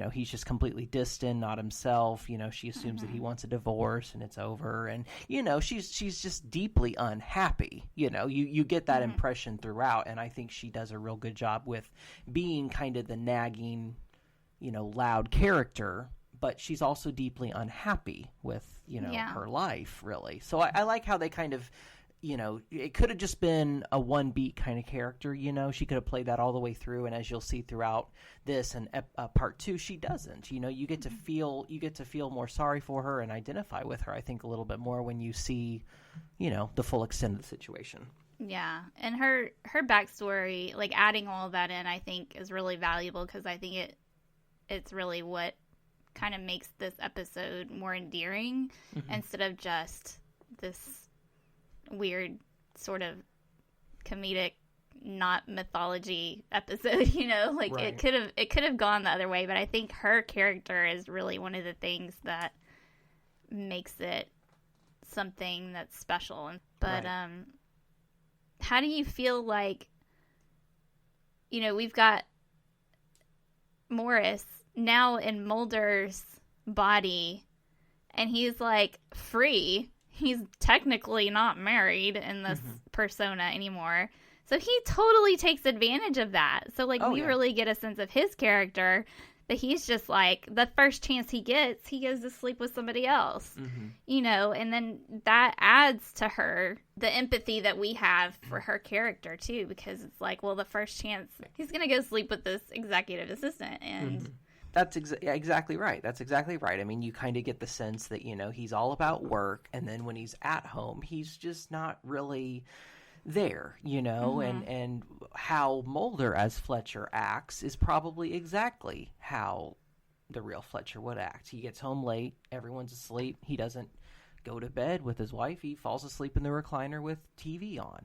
he's just completely distant, not himself. You know, she assumes that he wants a divorce and it's over. And, you know, she's just deeply unhappy. You know, you get that impression throughout. And I think she does a real good job with being kind of the nagging, you know, loud character. But she's also deeply unhappy with, you know, her life, really. So I like how they kind of, you know, it could have just been a one beat kind of character, you know, she could have played that all the way through. And as you'll see throughout this and part 2, she doesn't, you know, you get to feel more sorry for her and identify with her, I think, a little bit more when you see, you know, the full extent of the situation. Yeah. And her backstory, like adding all of that in, I think is really valuable because I think it's really what kind of makes this episode more endearing instead of just this weird sort of comedic, not mythology episode, you know, like it could have gone the other way, but I think her character is really one of the things that makes it something that's special. But how do you feel like, you know, we've got Morris now in Mulder's body and he's like free. He's technically not married in this persona anymore. So he totally takes advantage of that. So, like, we really get a sense of his character that he's just, like, the first chance he gets, he goes to sleep with somebody else. You know, and then that adds to her the empathy that we have for her character, too, because it's like, well, the first chance, he's going to go sleep with this executive assistant. And That's exactly right. That's exactly right. I mean, you kind of get the sense that, you know, he's all about work, and then when he's at home, he's just not really there, you know, and how Mulder as Fletcher acts is probably exactly how the real Fletcher would act. He gets home late, everyone's asleep, he doesn't go to bed with his wife. He falls asleep in the recliner with TV on,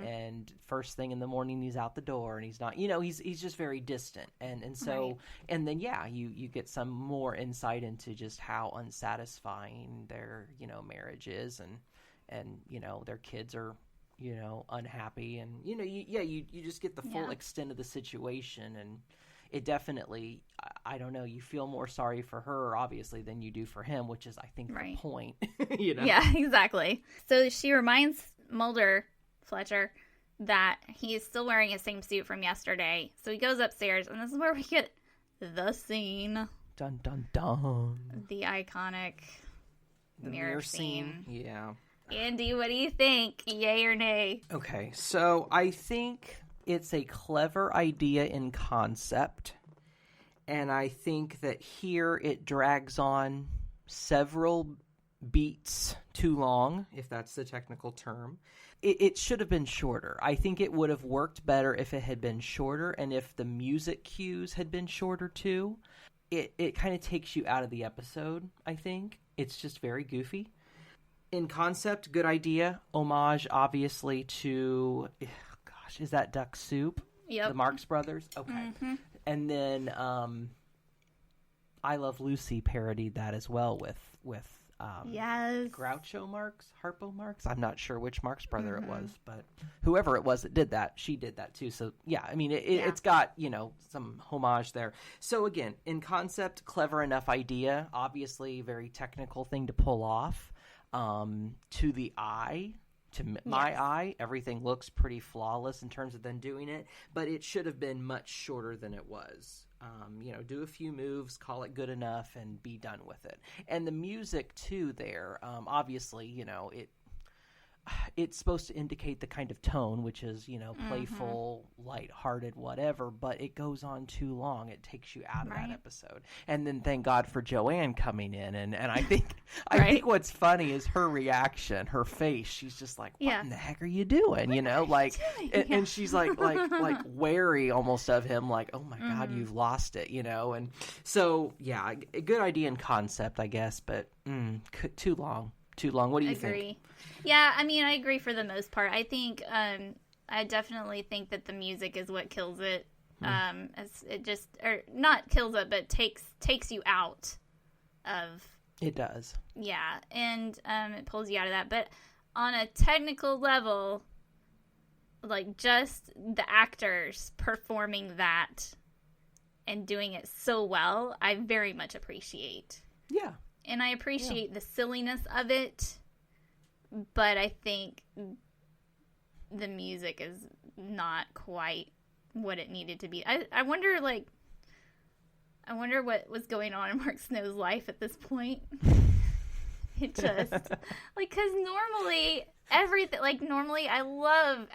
and first thing in the morning he's out the door and he's not, he's just very distant. And so, and then, you get some more insight into just how unsatisfying their, marriage is and, their kids are, unhappy and, you just get the full extent of the situation. And it definitely, I don't know, you feel more sorry for her, obviously, than you do for him, which is, I think, the point. Yeah, exactly. So she reminds Fletcher, that he is still wearing his same suit from yesterday. So he goes upstairs, and this is where we get the scene. Dun, dun, dun. The iconic mirror scene. Yeah. Andy, what do you think? Yay or nay? Okay, so I think it's a clever idea in concept, and I think that here it drags on several beats too long, if that's the technical term. It should have been shorter. I think it would have worked better if it had been shorter, and if the music cues had been shorter too. It kind of takes you out of the episode, I think. It's just very goofy. In concept, good idea. Homage, obviously, to... Is that Duck Soup? Yep. The Marx Brothers? Okay. Mm-hmm. And then I Love Lucy parodied that as well with yes. Groucho Marx? Harpo Marx? I'm not sure which Marx brother it was, but whoever it was that did that, she did that too. So, yeah, I mean, it's got, some homage there. So, again, in concept, clever enough idea. Obviously, very technical thing to pull off. To the eye... To my eye, everything looks pretty flawless in terms of them doing it, but it should have been much shorter than it was. Do a few moves, call it good enough, and be done with it. And the music, too, there, obviously, it's supposed to indicate the kind of tone, which is, playful, lighthearted, whatever, but it goes on too long. It takes you out of that episode. And then thank God for Joanne coming in. And I think I think what's funny is her reaction, her face. She's just like, what in the heck are you doing? And she's like wary almost of him, like, oh my God, you've lost it, And so, a good idea in concept, I guess, but too long. What do you think? Yeah, I mean, I agree for the most part. I think I definitely think that the music is what kills it. It just, or not kills it, but takes you out of. It does. Yeah, and it pulls you out of that. But on a technical level, like just the actors performing that and doing it so well, I very much appreciate. Yeah. And I appreciate the silliness of it, but I think the music is not quite what it needed to be. I wonder what was going on in Mark Snow's life at this point. It just, because normally I love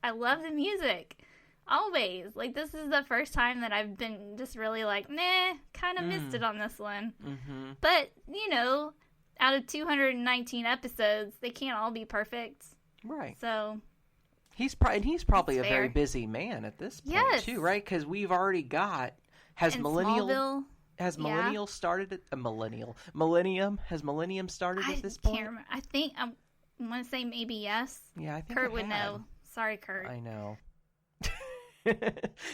the music. Always. This is the first time that I've been just really kind of missed it on this one. Mm-hmm. But, out of 219 episodes, they can't all be perfect. Right. So. He's probably a very busy man at this point, too, right? Because we've already got, Has Millennium started at Millennium? Has Millennium started at this point? Can't remember. I want to say maybe yes. Yeah, I think Kurt would know. Sorry, Kurt. I know.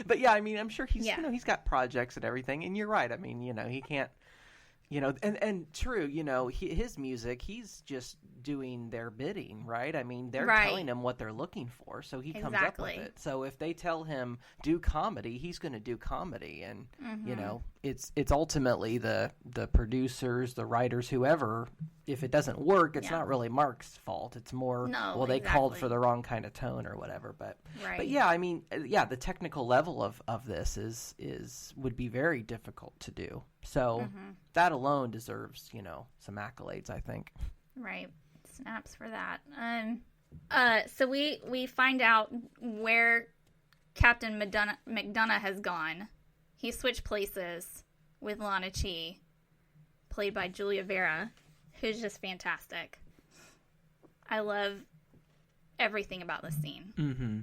But yeah, I mean, I'm sure he's he's got projects and everything, and you're right. I mean, he can't, and true, his music, he's just doing their bidding, right? I mean, they're telling him what they're looking for, so he comes up with it. So if they tell him do comedy, he's going to do comedy, and it's ultimately the producers, the writers, whoever. If it doesn't work, it's not really Mark's fault. It's more, they called for the wrong kind of tone or whatever. But yeah, I mean, the technical level of this would be very difficult to do. So that alone deserves, some accolades, I think. Right. Snaps for that. So we find out where Captain McDonough has gone. He switched places with Lana Chi, played by Julia Vera, who's just fantastic. I love everything about this scene. Mm-hmm.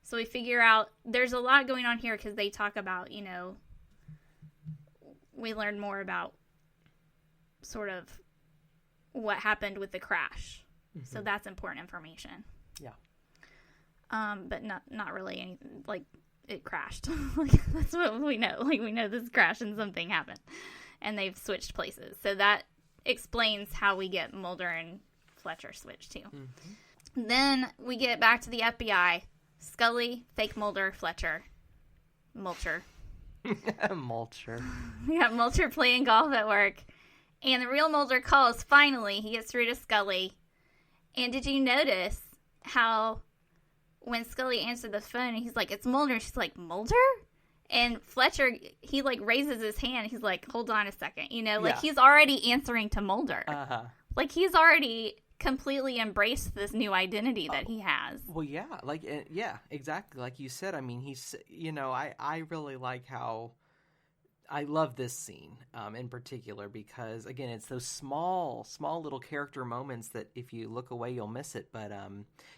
So we figure out there's a lot going on here because they talk about, we learn more about sort of what happened with the crash. So that's important information. Yeah. But not really anything, like, it crashed. Like, that's what we know. Like, we know this crashed and something happened. And they've switched places. So that explains how we get Mulder and Fletcher switched, too. Then we get back to the FBI. Scully, fake Mulder, Fletcher. Mulcher. Mulcher. We got Mulcher playing golf at work. And the real Mulder calls, finally. He gets through to Scully. And did you notice how when Scully answered the phone, he's like, it's Mulder. She's like, Mulder? And Fletcher, he, like, raises his hand. He's like, hold on a second. You know, like, he's already answering to Mulder. Like, he's already completely embraced this new identity that he has. Well, yeah. Like, yeah, exactly. Like you said, I mean, he's, you know, I really like how... I love this scene in particular because, again, it's those small little character moments that if you look away, you'll miss it. But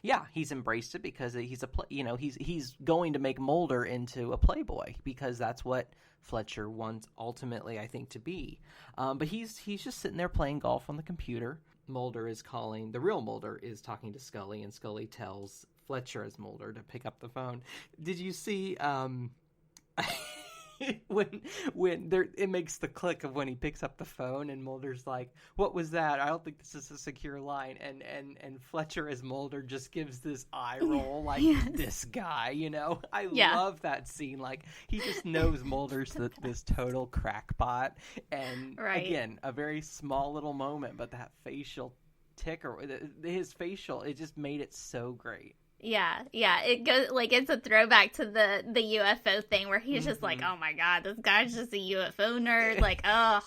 yeah, he's embraced it because he's he's going to make Mulder into a playboy because that's what Fletcher wants ultimately, I think, to be. But he's just sitting there playing golf on the computer. Mulder is calling. The real Mulder is talking to Scully, and Scully tells Fletcher as Mulder to pick up the phone. Did you see? when there, it makes the click of when he picks up the phone and Mulder's like, what was that? I don't think this is a secure line. And Fletcher as Mulder just gives this eye roll like, this guy, you know? I love that scene. Like, he just knows Mulder's this total crackpot. And again, a very small little moment, but that facial ticker, his facial, it just made it so great. Yeah, it goes, like, it's a throwback to the UFO thing where he's just like, oh my god, this guy's just a UFO nerd, like, oh,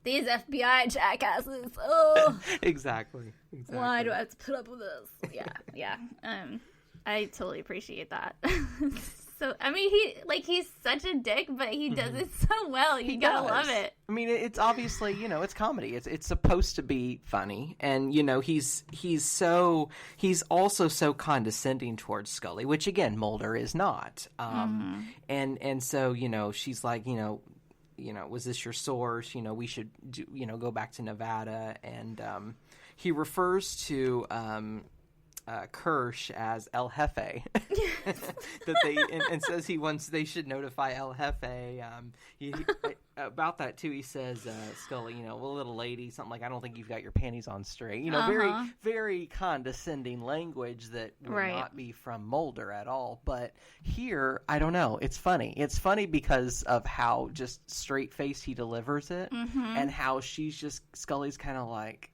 these FBI jackasses, oh. Exactly. Why do I have to put up with this? Yeah. I totally appreciate that. So, I mean, he's such a dick, but he does it so well. You gotta love it. I mean, it's obviously, you know, it's comedy. It's supposed to be funny. And, you know, he's also so condescending towards Scully, which, again, Mulder is not. And so, you know, she's like, you know, was this your source? You know, we should, go back to Nevada. And he refers to Kirsch as El Jefe, that they and says they should notify El Jefe. About that too. He says, Scully, you know, well, little lady, something like, I don't think you've got your panties on straight. You know, very, very condescending language that would not be from Mulder at all. But here, I don't know. It's funny. It's funny because of how just straight faced he delivers it, and how Scully's kind of like,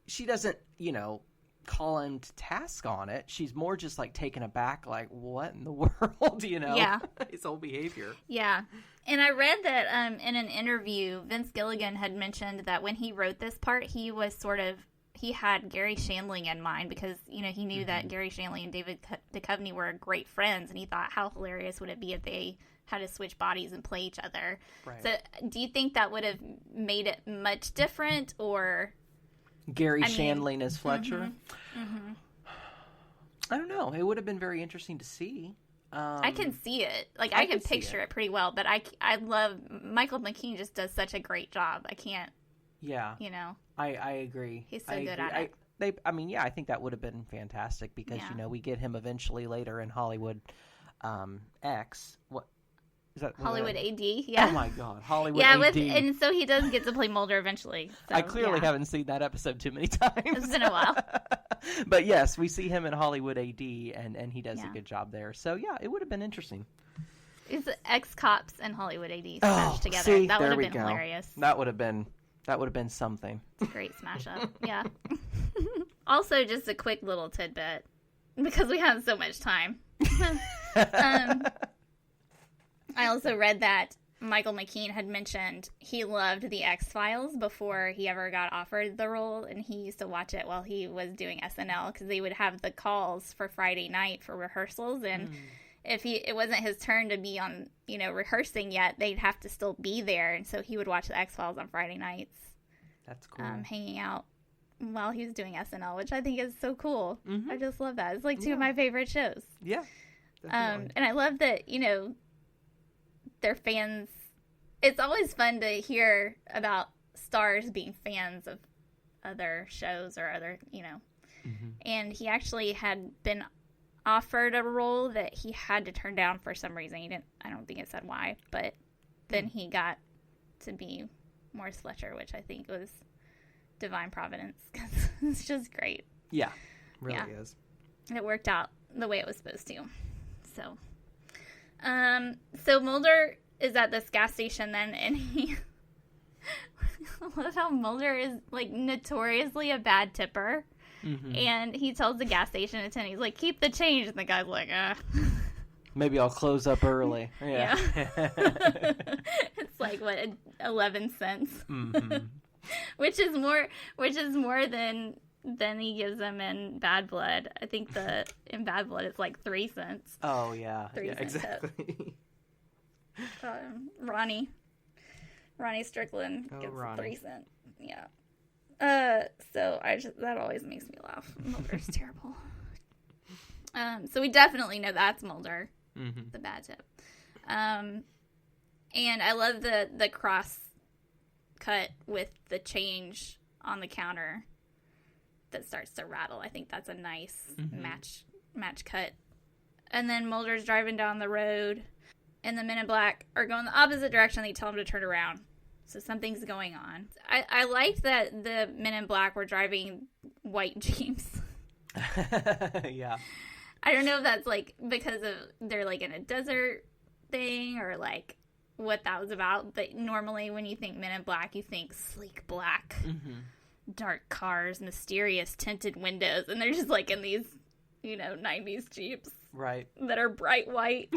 she doesn't, you know, call him to task on it. She's more just like taken aback, like, what in the world, you know? Yeah. His whole behavior. Yeah. And I read that in an interview, Vince Gilligan had mentioned that when he wrote this part, he had Gary Shandling in mind because, you know, he knew that Gary Shandling and David Duchovny were great friends, and he thought, how hilarious would it be if they had to switch bodies and play each other? Right. So do you think that would have made it much different, or... Gary Shandling as Fletcher? I don't know. It would have been very interesting to see. I can see it. Like, I can picture it pretty well, but I love... Michael McKean just does such a great job. I can't... Yeah. You know? I agree. He's so good at it. I think that would have been fantastic because, you know, we get him eventually later in Hollywood X. What... Is that Hollywood AD? Yeah. Oh my God, Hollywood AD. And so he does get to play Mulder eventually. So, I clearly haven't seen that episode too many times. It's been a while. But yes, we see him in Hollywood AD, and he does a good job there. So yeah, it would have been interesting. It's ex-cops and Hollywood AD smashed together. See, that would have been hilarious. That would have been something. It's a great smash up. Yeah. Also, just a quick little tidbit because we have so much time. I also read that Michael McKean had mentioned he loved The X-Files before he ever got offered the role, and he used to watch it while he was doing SNL because they would have the calls for Friday night for rehearsals, and if it wasn't his turn to be on, you know, rehearsing yet, they'd have to still be there, and so he would watch The X-Files on Friday nights. That's cool. Hanging out while he was doing SNL, which I think is so cool. I just love that. It's like two of my favorite shows. Yeah. And I love that, you know, their fans. It's always fun to hear about stars being fans other shows or other, and he actually had been offered a role that he had to turn down for some reason. I don't think it said why, but then he got to be Morris Fletcher, which I think was divine providence, because it's just great. Yeah, really is. It worked out the way it was supposed to. So, so Mulder is at this gas station then, and he... I love how Mulder is, like, notoriously a bad tipper. Mm-hmm. And he tells the gas station attendant, he's like, keep the change. And the guy's like, maybe I'll close up early. Yeah. It's like, what, 11 cents? Mm-hmm. which is more than he gives them in Bad Blood. I think in Bad Blood it's like 3 cents. Oh, yeah. 3 cents. Exactly. Ronnie Strickland gets Ronnie. 3 cents. Yeah. So that always makes me laugh. Mulder's terrible. So we definitely know that's Mulder, the bad tip. And I love the cross cut with the change on the counter that starts to rattle. I think that's a nice match cut. And then Mulder's driving down the road, and the men in black are going the opposite direction. They tell him to turn around. So something's going on. I liked that the men in black were driving white Jeeps. Yeah. I don't know if that's like because of they're like in a desert thing or like what that was about. But normally when you think men in black, you think sleek black, dark cars, mysterious tinted windows. And they're just like in these, 90s Jeeps. Right. That are bright white.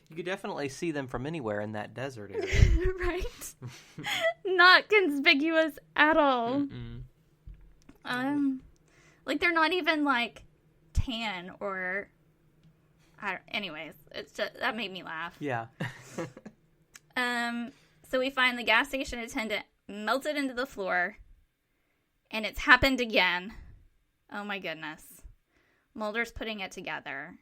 You could definitely see them from anywhere in that desert area. Right. Not conspicuous at all. Like they're not even like tan or anyways, it's just that made me laugh. Yeah. So we find the gas station attendant melted into the floor, and it's happened again. Oh my goodness. Mulder's putting it together.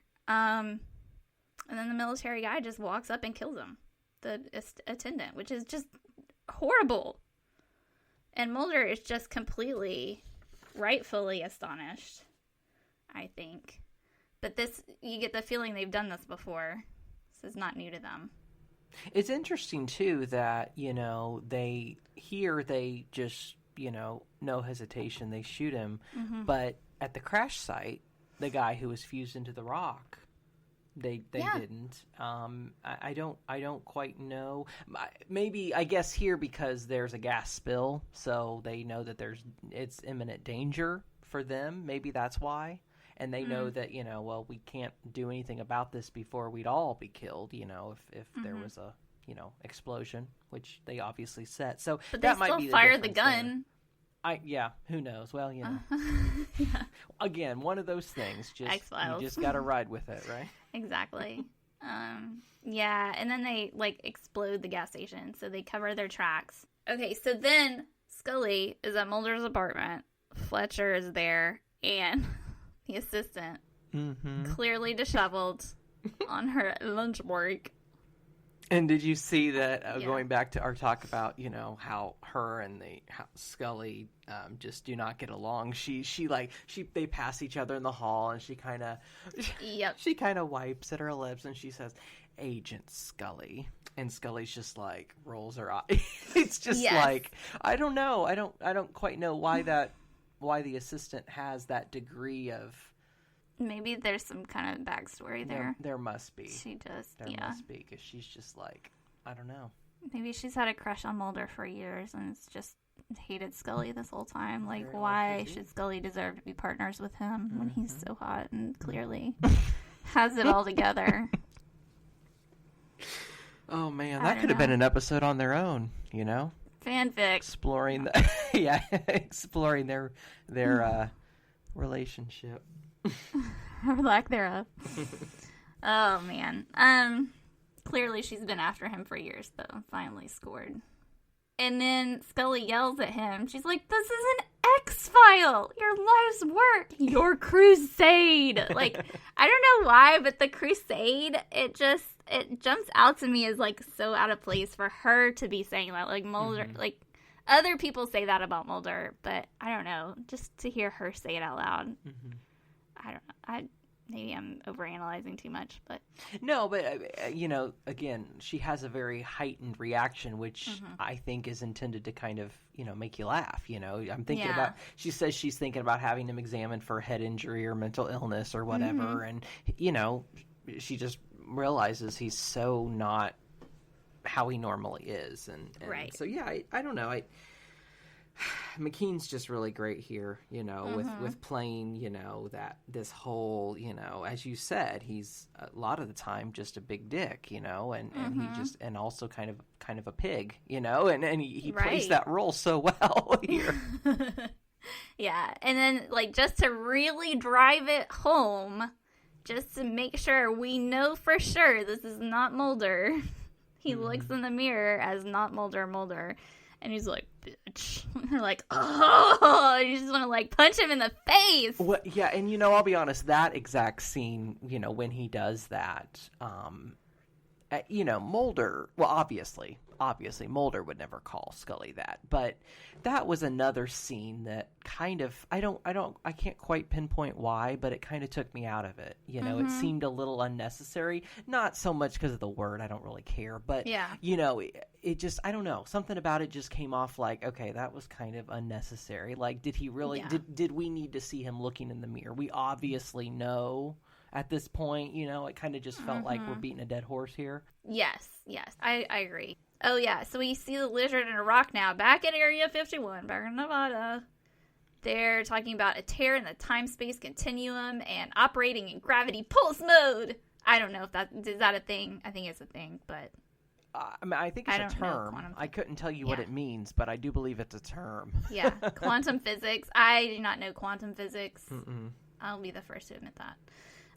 And then the military guy just walks up and kills him, the attendant, which is just horrible. And Mulder is just completely, rightfully astonished, I think. But you get the feeling they've done this before. This is not new to them. It's interesting, too, that, they just, no hesitation, they shoot him. But at the crash site, the guy who was fused into the rock... They didn't. I don't quite know. Maybe I guess here because there's a gas spill, so they know that it's imminent danger for them. Maybe that's why, and they know that we can't do anything about this before we'd all be killed. If there was a explosion, which they obviously set. So but that they might still be the fired the difference gun. there. Who knows? Well, Yeah. Again, one of those things. X-Files. You just got to ride with it, right? Exactly. Yeah, and then they, explode the gas station, so they cover their tracks. Okay, so then Scully is at Mulder's apartment. Fletcher is there, and the assistant, clearly disheveled on her lunch break. And did you see that, going back to our talk about, how her and how Scully just do not get along. They pass each other in the hall, and she kind of wipes at her lips, and she says, "Agent Scully." And Scully's just rolls her eye. It's just I don't know. I don't quite know why the assistant has that degree of. Maybe there's some kind of backstory there. There must be. She does, There must be, because she's just I don't know. Maybe she's had a crush on Mulder for years and it's just hated Scully this whole time. Why should Scully deserve to be partners with him when he's so hot and clearly has it all together? Oh, man. That could have been an episode on their own, Fanfic. Exploring exploring their relationship. Or lack thereof. Oh, man. Clearly she's been after him for years, though. Finally scored. And then Scully yells at him. She's like, "This is an X-File! Your life's work! Your crusade!" I don't know why, but the crusade, it jumps out to me as, so out of place for her to be saying that. Mulder, other people say that about Mulder, but I don't know. Just to hear her say it out loud, I don't know. Maybe I'm overanalyzing too much, but no. But again, she has a very heightened reaction, which I think is intended to kind of make you laugh. I'm thinking about. She says she's thinking about having him examined for head injury or mental illness or whatever, and she just realizes he's so not how he normally is, and right. So yeah, I don't know. McKean's just really great here, with playing, that this whole, as you said, he's a lot of the time just a big dick, and he just, and also kind of a pig, and he plays that role so well here. Yeah. And then just to really drive it home, just to make sure we know for sure this is not Mulder. He looks in the mirror as not Mulder. And he's like, bitch. And we're like, oh, you just want to punch him in the face. Well, yeah, and I'll be honest, that exact scene, when he does that, Mulder, well, obviously Mulder would never call Scully that, but that was another scene that kind of, I can't quite pinpoint why, but it kind of took me out of it. It seemed a little unnecessary, not so much because of the word, I don't really care, but it just, I don't know, something about it just came off like, okay, that was kind of unnecessary. Did he really, did we need to see him looking in the mirror? We obviously know at this point, it kind of just felt like we're beating a dead horse here. Yes, I agree. Oh, yeah, so we see the lizard in a rock now, back at Area 51, back in Nevada. They're talking about a tear in the time-space continuum and operating in gravity pulse mode. I don't know if is that a thing? I think it's a thing, but... I think it's a term. I couldn't tell you what it means, but I do believe it's a term. Yeah, quantum physics. I do not know quantum physics. I'll be the first to admit that.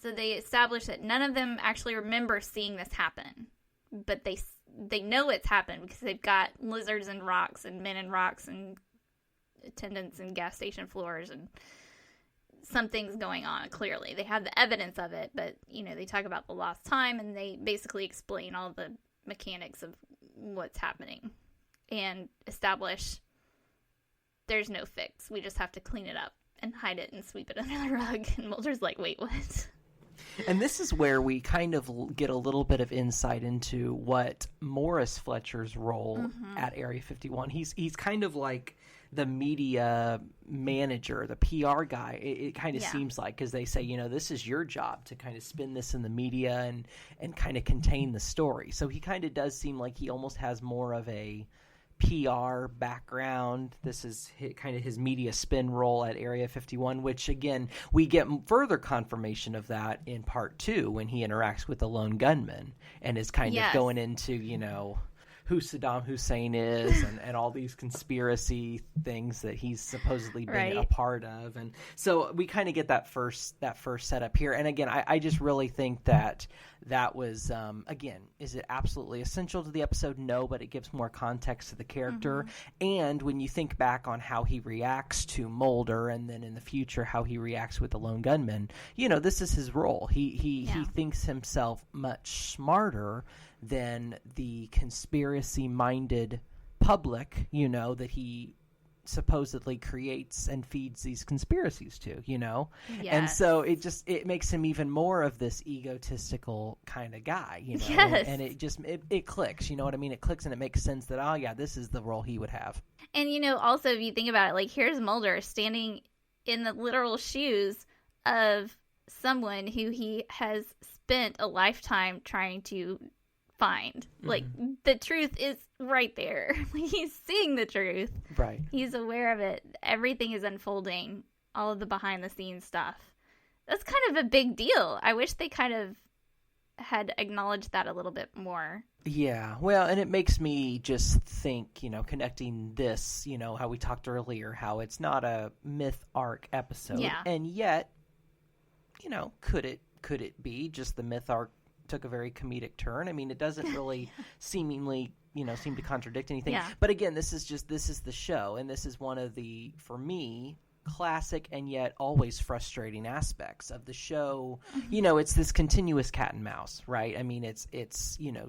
So they established that none of them actually remember seeing this happen, but they know it's happened because they've got lizards and rocks and men in rocks and attendants in gas station floors, and something's going on. Clearly, they have the evidence of it, but they talk about the lost time, and they basically explain all the mechanics of what's happening and establish there's no fix. We just have to clean it up and hide it and sweep it under the rug. And Mulder's like, wait, what? And this is where we kind of get a little bit of insight into what Morris Fletcher's role at Area 51. He's kind of like the media manager, the PR guy. It kind of seems like, because they say, this is your job to kind of spin this in the media and kind of contain the story. So he kind of does seem like he almost has more of a PR background. This is kind of his media spin role at Area 51, which again, we get further confirmation of that in part 2 when he interacts with the lone gunman and is kind of going into, who Saddam Hussein is and all these conspiracy things that he's supposedly been a part of. And so we kind of get that first setup here. And again, I just really think that was, again, is it absolutely essential to the episode? No, but it gives more context to the character. And when you think back on how he reacts to Mulder, and then in the future how he reacts with the lone gunman, this is his role. He thinks himself much smarter than the conspiracy-minded public, that he supposedly creates and feeds these conspiracies to, And so it makes him even more of this egotistical kind of guy, and it clicks, you know what I mean? It clicks and it makes sense that, oh yeah, this is the role he would have. And, also, if you think about it, here's Mulder standing in the literal shoes of someone who he has spent a lifetime trying to find. The truth is right there. He's seeing the truth. Right. He's aware of it. Everything is unfolding. All of the behind the scenes stuff. That's kind of a big deal. I wish they kind of had acknowledged that a little bit more. Yeah. Well, and it makes me just think, connecting this, how we talked earlier, how it's not a myth arc episode. Yeah. And yet, could it be just the myth arc took a very comedic turn? I mean, it doesn't really seemingly, seem to contradict anything. Yeah. But again, this is the show, and this is one of the, for me, classic and yet always frustrating aspects of the show. It's this continuous cat and mouse, right? I mean, it's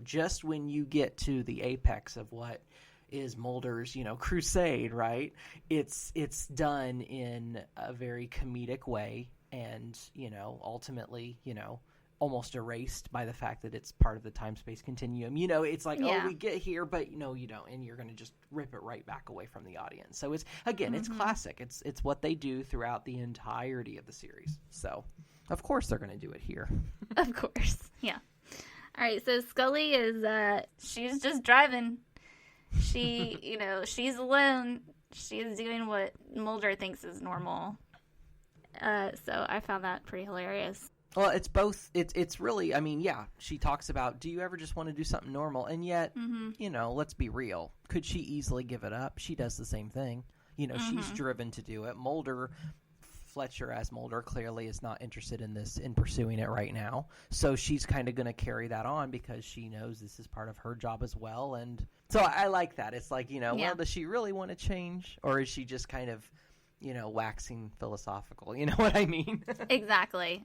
just when you get to the apex of what is Mulder's, crusade, right? It's done in a very comedic way and, ultimately, almost erased by the fact that it's part of the time-space continuum. It's like, oh, we get here, but no, you don't, and you're going to just rip it right back away from the audience. So it's, again, it's classic. It's what they do throughout the entirety of the series. So, of course, they're going to do it here. Of course, yeah. All right, so Scully is, she's just driving. She, she's alone. She's doing what Mulder thinks is normal. So I found that pretty hilarious. Well, it's both. It's really, she talks about, do you ever just want to do something normal? And yet, let's be real. Could she easily give it up? She does the same thing. She's driven to do it. Fletcher as Mulder clearly is not interested in pursuing it right now. So she's kind of going to carry that on because she knows this is part of her job as well. And so I like that. It's like, well, does she really want to change? Or is she just kind of, waxing philosophical? You know what I mean? Exactly.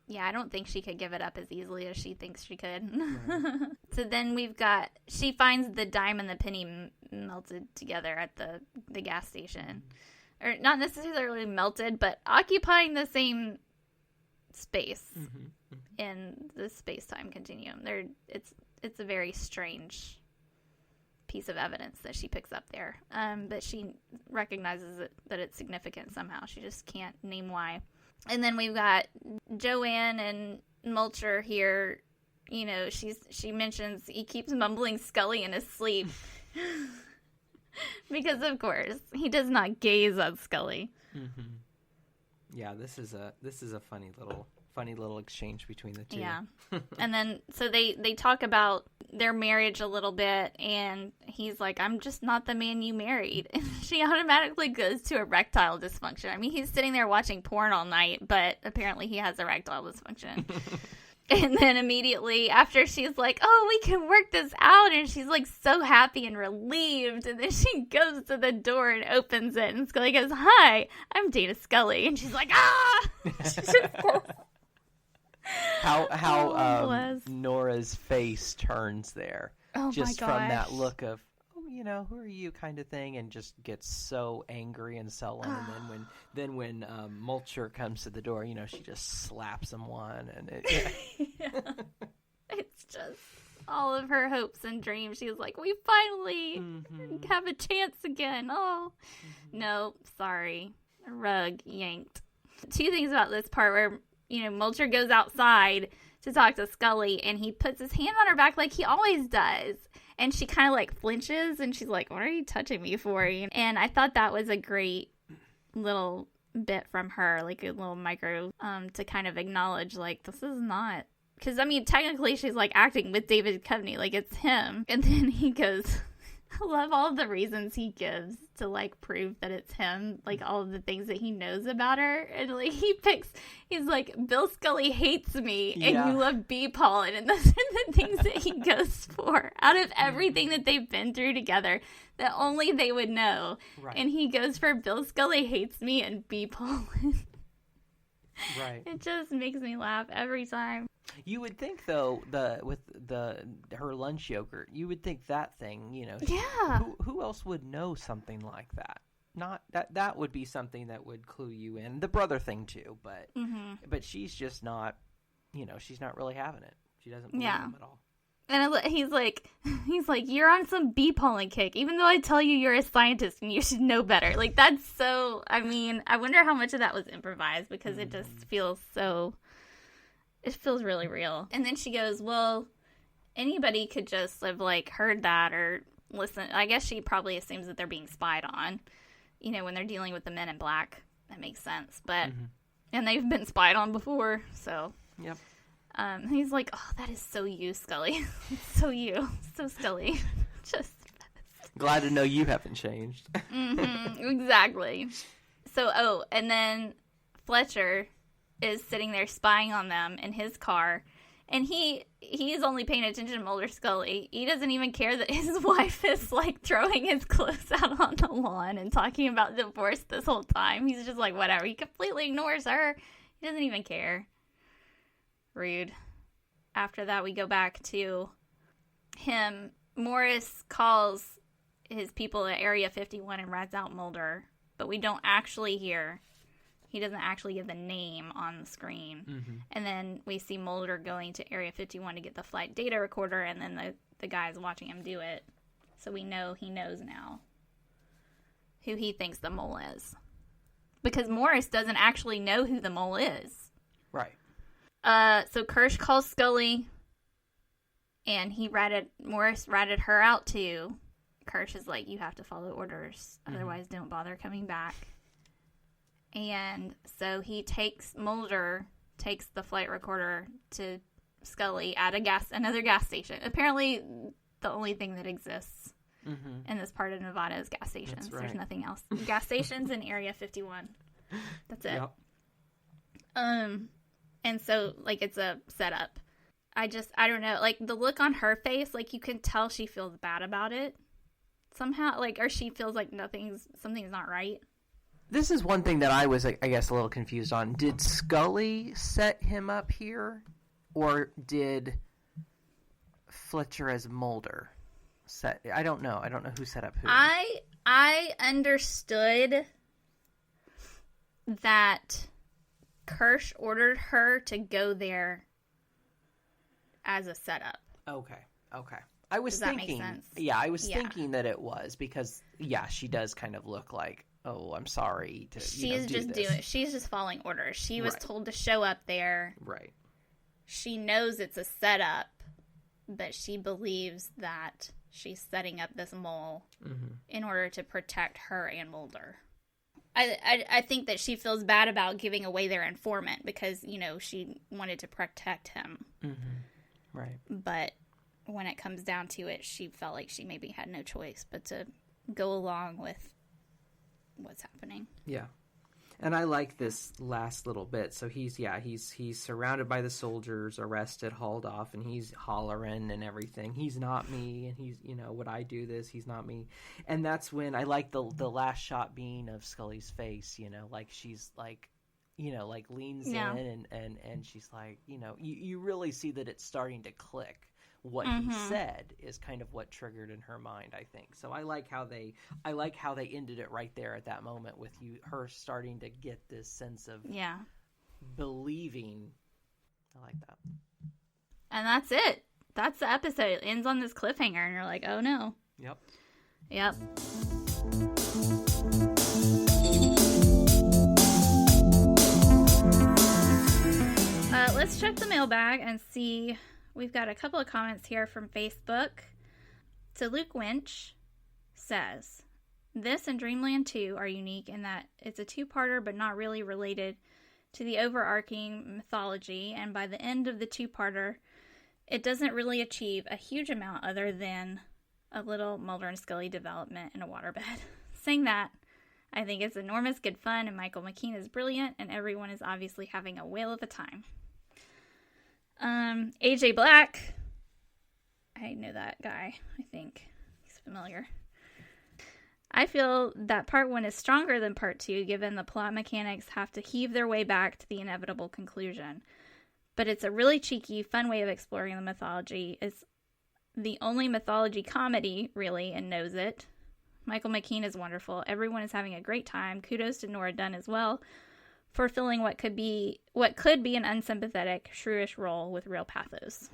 Yeah, I don't think she could give it up as easily as she thinks she could. Right. So then she finds the dime and the penny melted together at the gas station. Or not necessarily melted, but occupying the same space in the space-time continuum. It's a very strange piece of evidence that she picks up there. But she recognizes that it's significant somehow. She just can't name why. And then we've got Joanne and Mulcher here. She mentions he keeps mumbling Scully in his sleep. Because of course he does not gaze at Scully. Yeah, this is a funny little exchange between the two. Yeah. And then so they talk about their marriage a little bit, and he's like, I'm just not the man you married. And she automatically goes to erectile dysfunction. I mean, he's sitting there watching porn all night, but apparently he has erectile dysfunction. And then immediately after, she's like, oh, we can work this out. And she's like so happy and relieved. And then she goes to the door and opens it. And Scully goes, hi, I'm Dana Scully. And she's like, ah! How Nora's face turns there. Oh, just my from that look of, who are you kind of thing, and just gets so angry and sullen. And then when Mulcher comes to the door, she just slaps him one, and it's just all of her hopes and dreams. She's like, we finally have a chance again. Oh, no, sorry, rug yanked. Two things about this part where Mulcher goes outside to talk to Scully, and he puts his hand on her back like he always does. And she kind of like flinches, and she's like, what are you touching me for? And I thought that was a great little bit from her, like a little micro, to kind of acknowledge, like, this is not, because technically she's like acting with David Duchovny, like it's him. And then he goes, I love all the reasons he gives to like prove that it's him, like all of the things that he knows about her. And like he's like, Bill Scully hates me and you love bee pollen, and those are the things that he goes for out of everything that they've been through together that only they would know. Right. And he goes for Bill Scully hates me and bee pollen. Right. It just makes me laugh every time. You would think, though, her lunch yogurt, you would think that thing, who else would know something like that? Not that would be something that would clue you in. The brother thing too, but she's just not, she's not really having it. She doesn't believe him at all. And he's like, you're on some bee pollen kick, even though I tell you you're a scientist and you should know better. Like, that's so, I wonder how much of that was improvised, because it just feels so, it feels really real. And then she goes, well, anybody could just have, like, heard that or listen. I guess she probably assumes that they're being spied on, when they're dealing with the men in black. That makes sense. But, and they've been spied on before, so. Yep. He's like, oh, that is so you, Scully. So you. So Scully. Just glad to know you haven't changed. Exactly. So, and then Fletcher is sitting there spying on them in his car, and he is only paying attention to Mulder Scully. He doesn't even care that his wife is, like, throwing his clothes out on the lawn and talking about divorce this whole time. He's just like, whatever. He completely ignores her. He doesn't even care. Rude. After that, we go back to him Morris calls his people at Area 51 and rats out Mulder, but we don't actually hear. He doesn't actually give the name on the screen. Mm-hmm. And then we see Mulder going to Area 51 to get the flight data recorder, and then the guy's watching him do it. So we know he knows now who he thinks the mole is. Because Morris doesn't actually know who the mole is. Right. So Kirsch calls Scully, and Morris ratted her out too. Kirsch is like, you have to follow orders, otherwise don't bother coming back. And so Mulder takes the flight recorder to Scully at another gas station. Apparently, the only thing that exists in this part of Nevada is gas stations. Right. There's nothing else. Gas stations in Area 51. That's it. Yep. And so, like, it's a setup. I don't know. Like, the look on her face, like, you can tell she feels bad about it. Somehow, like, or she feels like something's not right. This is one thing that I was, I guess, a little confused on. Did Scully set him up here? Or did Fletcher as Mulder set? I don't know. I don't know who set up who. I understood that Kirsch ordered her to go there as a setup. Okay. I was thinking. Does that make sense? Yeah, I was thinking that it was because, she does kind of look like, oh, I'm sorry to she's just following orders. She was told to show up there. Right. She knows it's a setup, but she believes that she's setting up this mole in order to protect her and Mulder. I think that she feels bad about giving away their informant because, she wanted to protect him. Mm-hmm. Right. But when it comes down to it, she felt like she maybe had no choice but to go along with what's happening. Yeah. And I like this last little bit. So he's surrounded by the soldiers, arrested, hauled off, and he's hollering and everything. He's not me, and he's, would I do this? He's not me. And that's when I like the last shot being of Scully's face, like she's like, like leans in and she's like, you really see that it's starting to click. What he said is kind of what triggered in her mind, I think. So I like how they ended it right there at that moment with her starting to get this sense of believing. I like that. And that's it. That's the episode. It ends on this cliffhanger, and you're like, oh no. Yep. Let's check the mailbag and see. We've got a couple of comments here from Facebook. So Luke Winch says, this and Dreamland II are unique in that it's a two-parter but not really related to the overarching mythology, and by the end of the two-parter, it doesn't really achieve a huge amount other than a little Mulder and Scully development in a waterbed. Saying that, I think it's enormous good fun, and Michael McKean is brilliant, and everyone is obviously having a whale of a time. AJ Black. I know that guy. I think he's familiar. I feel that part 1 is stronger than part 2, given the plot mechanics have to heave their way back to the inevitable conclusion. But it's a really cheeky, fun way of exploring the mythology. It's the only mythology comedy, really, and knows it. Michael McKean is wonderful. Everyone is having a great time. Kudos to Nora Dunn as well for filling what could be an unsympathetic, shrewish role with real pathos.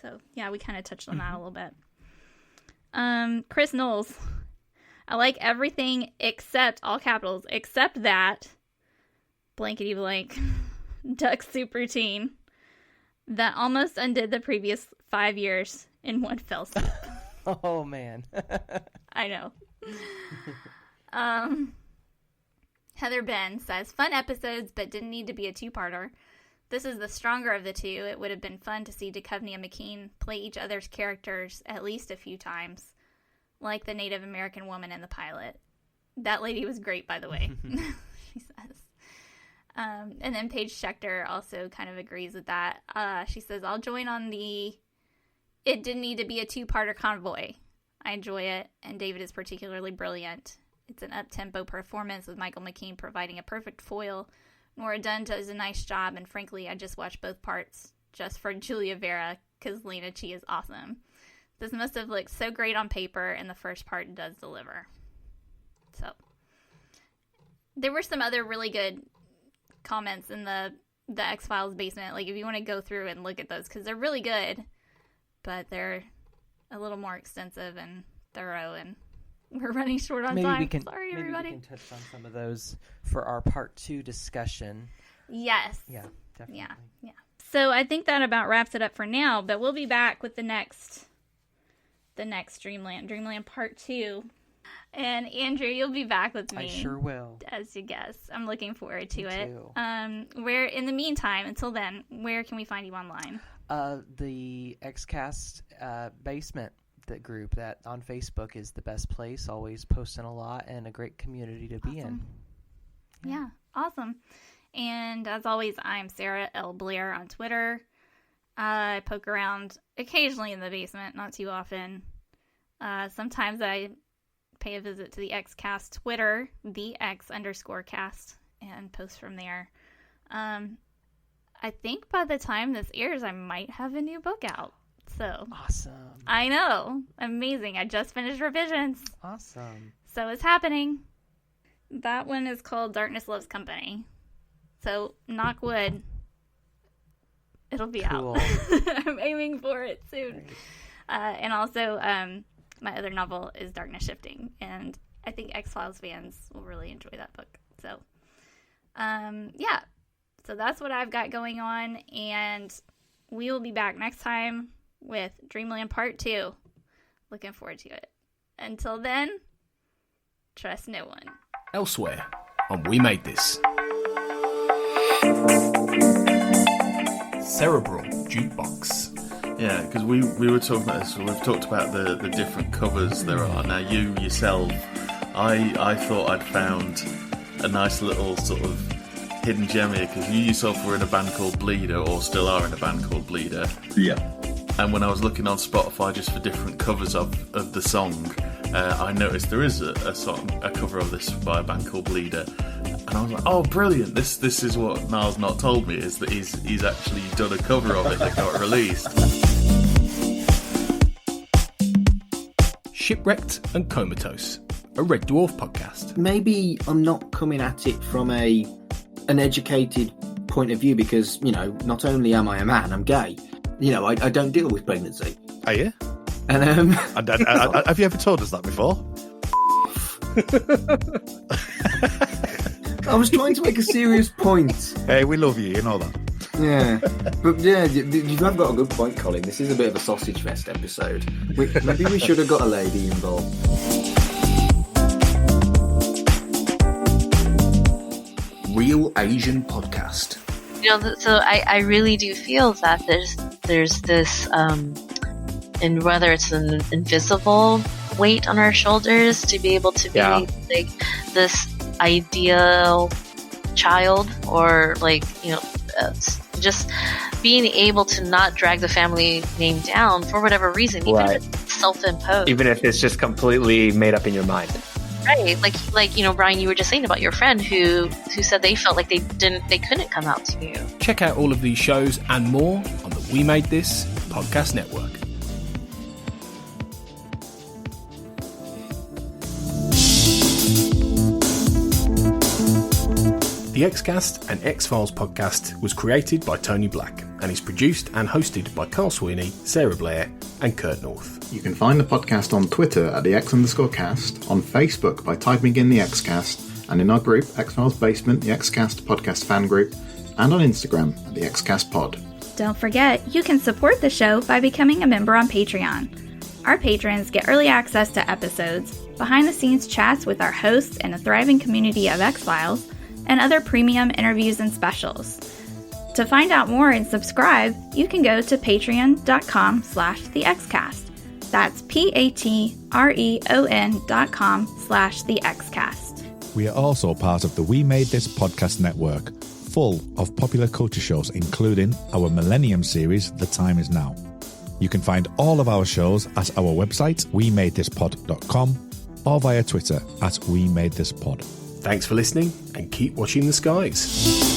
So, yeah, we kind of touched on that a little bit. Chris Knowles. I like everything except, all capitals, except that blankety blank duck soup routine that almost undid the previous 5 years in one fell swoop. Oh, man. I know. Heather Ben says, fun episodes, but didn't need to be a two-parter. This is the stronger of the two. It would have been fun to see Duchovny and McKean play each other's characters at least a few times, like the Native American woman in the pilot. That lady was great, by the way, she says. And then Paige Schechter also kind of agrees with that. She says, I'll join on the it didn't need to be a two-parter convoy. I enjoy it, and David is particularly brilliant. It's an up-tempo performance with Michael McKean providing a perfect foil. Nora Dunn does a nice job, and frankly, I just watched both parts just for Julia Vera, because Lena Chi is awesome. This must have looked so great on paper, and the first part does deliver. So, there were some other really good comments in the X-Files basement. Like, if you want to go through and look at those, because they're really good, but they're a little more extensive and thorough, and we're running short on time. Sorry, everybody. Maybe we can touch on some of those for our part 2 discussion. Yes. Yeah, definitely. Yeah. So I think that about wraps it up for now, but we'll be back with the next Dreamland Part 2. And Andrew, you'll be back with me. I sure will. As you guess. I'm looking forward to it. Too. Where, in the meantime, until then, where can we find you online? The XCast basement, the group that on Facebook is the best place. Always posting a lot and a great community to be in. Yeah, awesome. And as always, I'm Sarah L. Blair on Twitter. I poke around occasionally in the basement, not too often. Sometimes I pay a visit to the XCast Twitter, the X_cast, and post from there. I think by the time this airs, I might have a new book out. So awesome. I know. Amazing. I just finished revisions. Awesome. So it's happening. That one is called Darkness Loves Company. So knock wood. It'll be out. I'm aiming for it soon. And also, my other novel is Darkness Shifting. And I think X-Files fans will really enjoy that book. So, yeah. So that's what I've got going on. And we will be back next time with Dreamland Part 2. Looking forward to it. Until then, trust no one. Elsewhere on We Made This. Cerebral Jukebox. Yeah, because we were talking about this. We've talked about the different covers there are. Now, you yourself, I thought I'd found a nice little sort of hidden gem here, because you yourself were in a band called Bleeder, or still are in a band called Bleeder. Yeah. And when I was looking on Spotify just for different covers of the song, I noticed there is a cover of this by a band called Bleeder. And I was like, oh, brilliant. This is what Niall's not told me, is that he's actually done a cover of it that got released. Shipwrecked and Comatose, a Red Dwarf podcast. Maybe I'm not coming at it from an educated point of view, because, you know, not only am I a man, I'm gay. You know, I don't deal with pregnancy. Are you? And have you ever told us that before? I was trying to make a serious point. Hey, we love you know that. Yeah. But yeah, you have got a good point, Colin. This is a bit of a sausage fest episode. Maybe we should have got a lady involved. Real Asian podcast. You know, so I really do feel that there's this, and whether it's an invisible weight on our shoulders to be able to be like this ideal child, or like, you know, just being able to not drag the family name down for whatever reason, even if it's self-imposed, even if it's just completely made up in your mind. Right, like you know, Brian, you were just saying about your friend who said they felt like they couldn't come out to you. Check out all of these shows and more on the We Made This podcast network. The XCast and X-Files podcast was created by Tony Black and is produced and hosted by Carl Sweeney, Sarah Blair and Kurt North. You can find the podcast on Twitter at the X_cast, on Facebook by typing in the XCast, and in our group, X-Files Basement, the XCast podcast fan group, and on Instagram at the XCast pod. Don't forget, you can support the show by becoming a member on Patreon. Our patrons get early access to episodes, behind-the-scenes chats with our hosts and a thriving community of X-Files, and other premium interviews and specials. To find out more and subscribe, you can go to patreon.com/thexcast. That's patreon.com/thexcast. We are also part of the We Made This podcast network, full of popular culture shows, including our Millennium series, The Time Is Now. You can find all of our shows at our website, wemadethispod.com, or via Twitter at wemadethispod. Thanks for listening and keep watching the skies.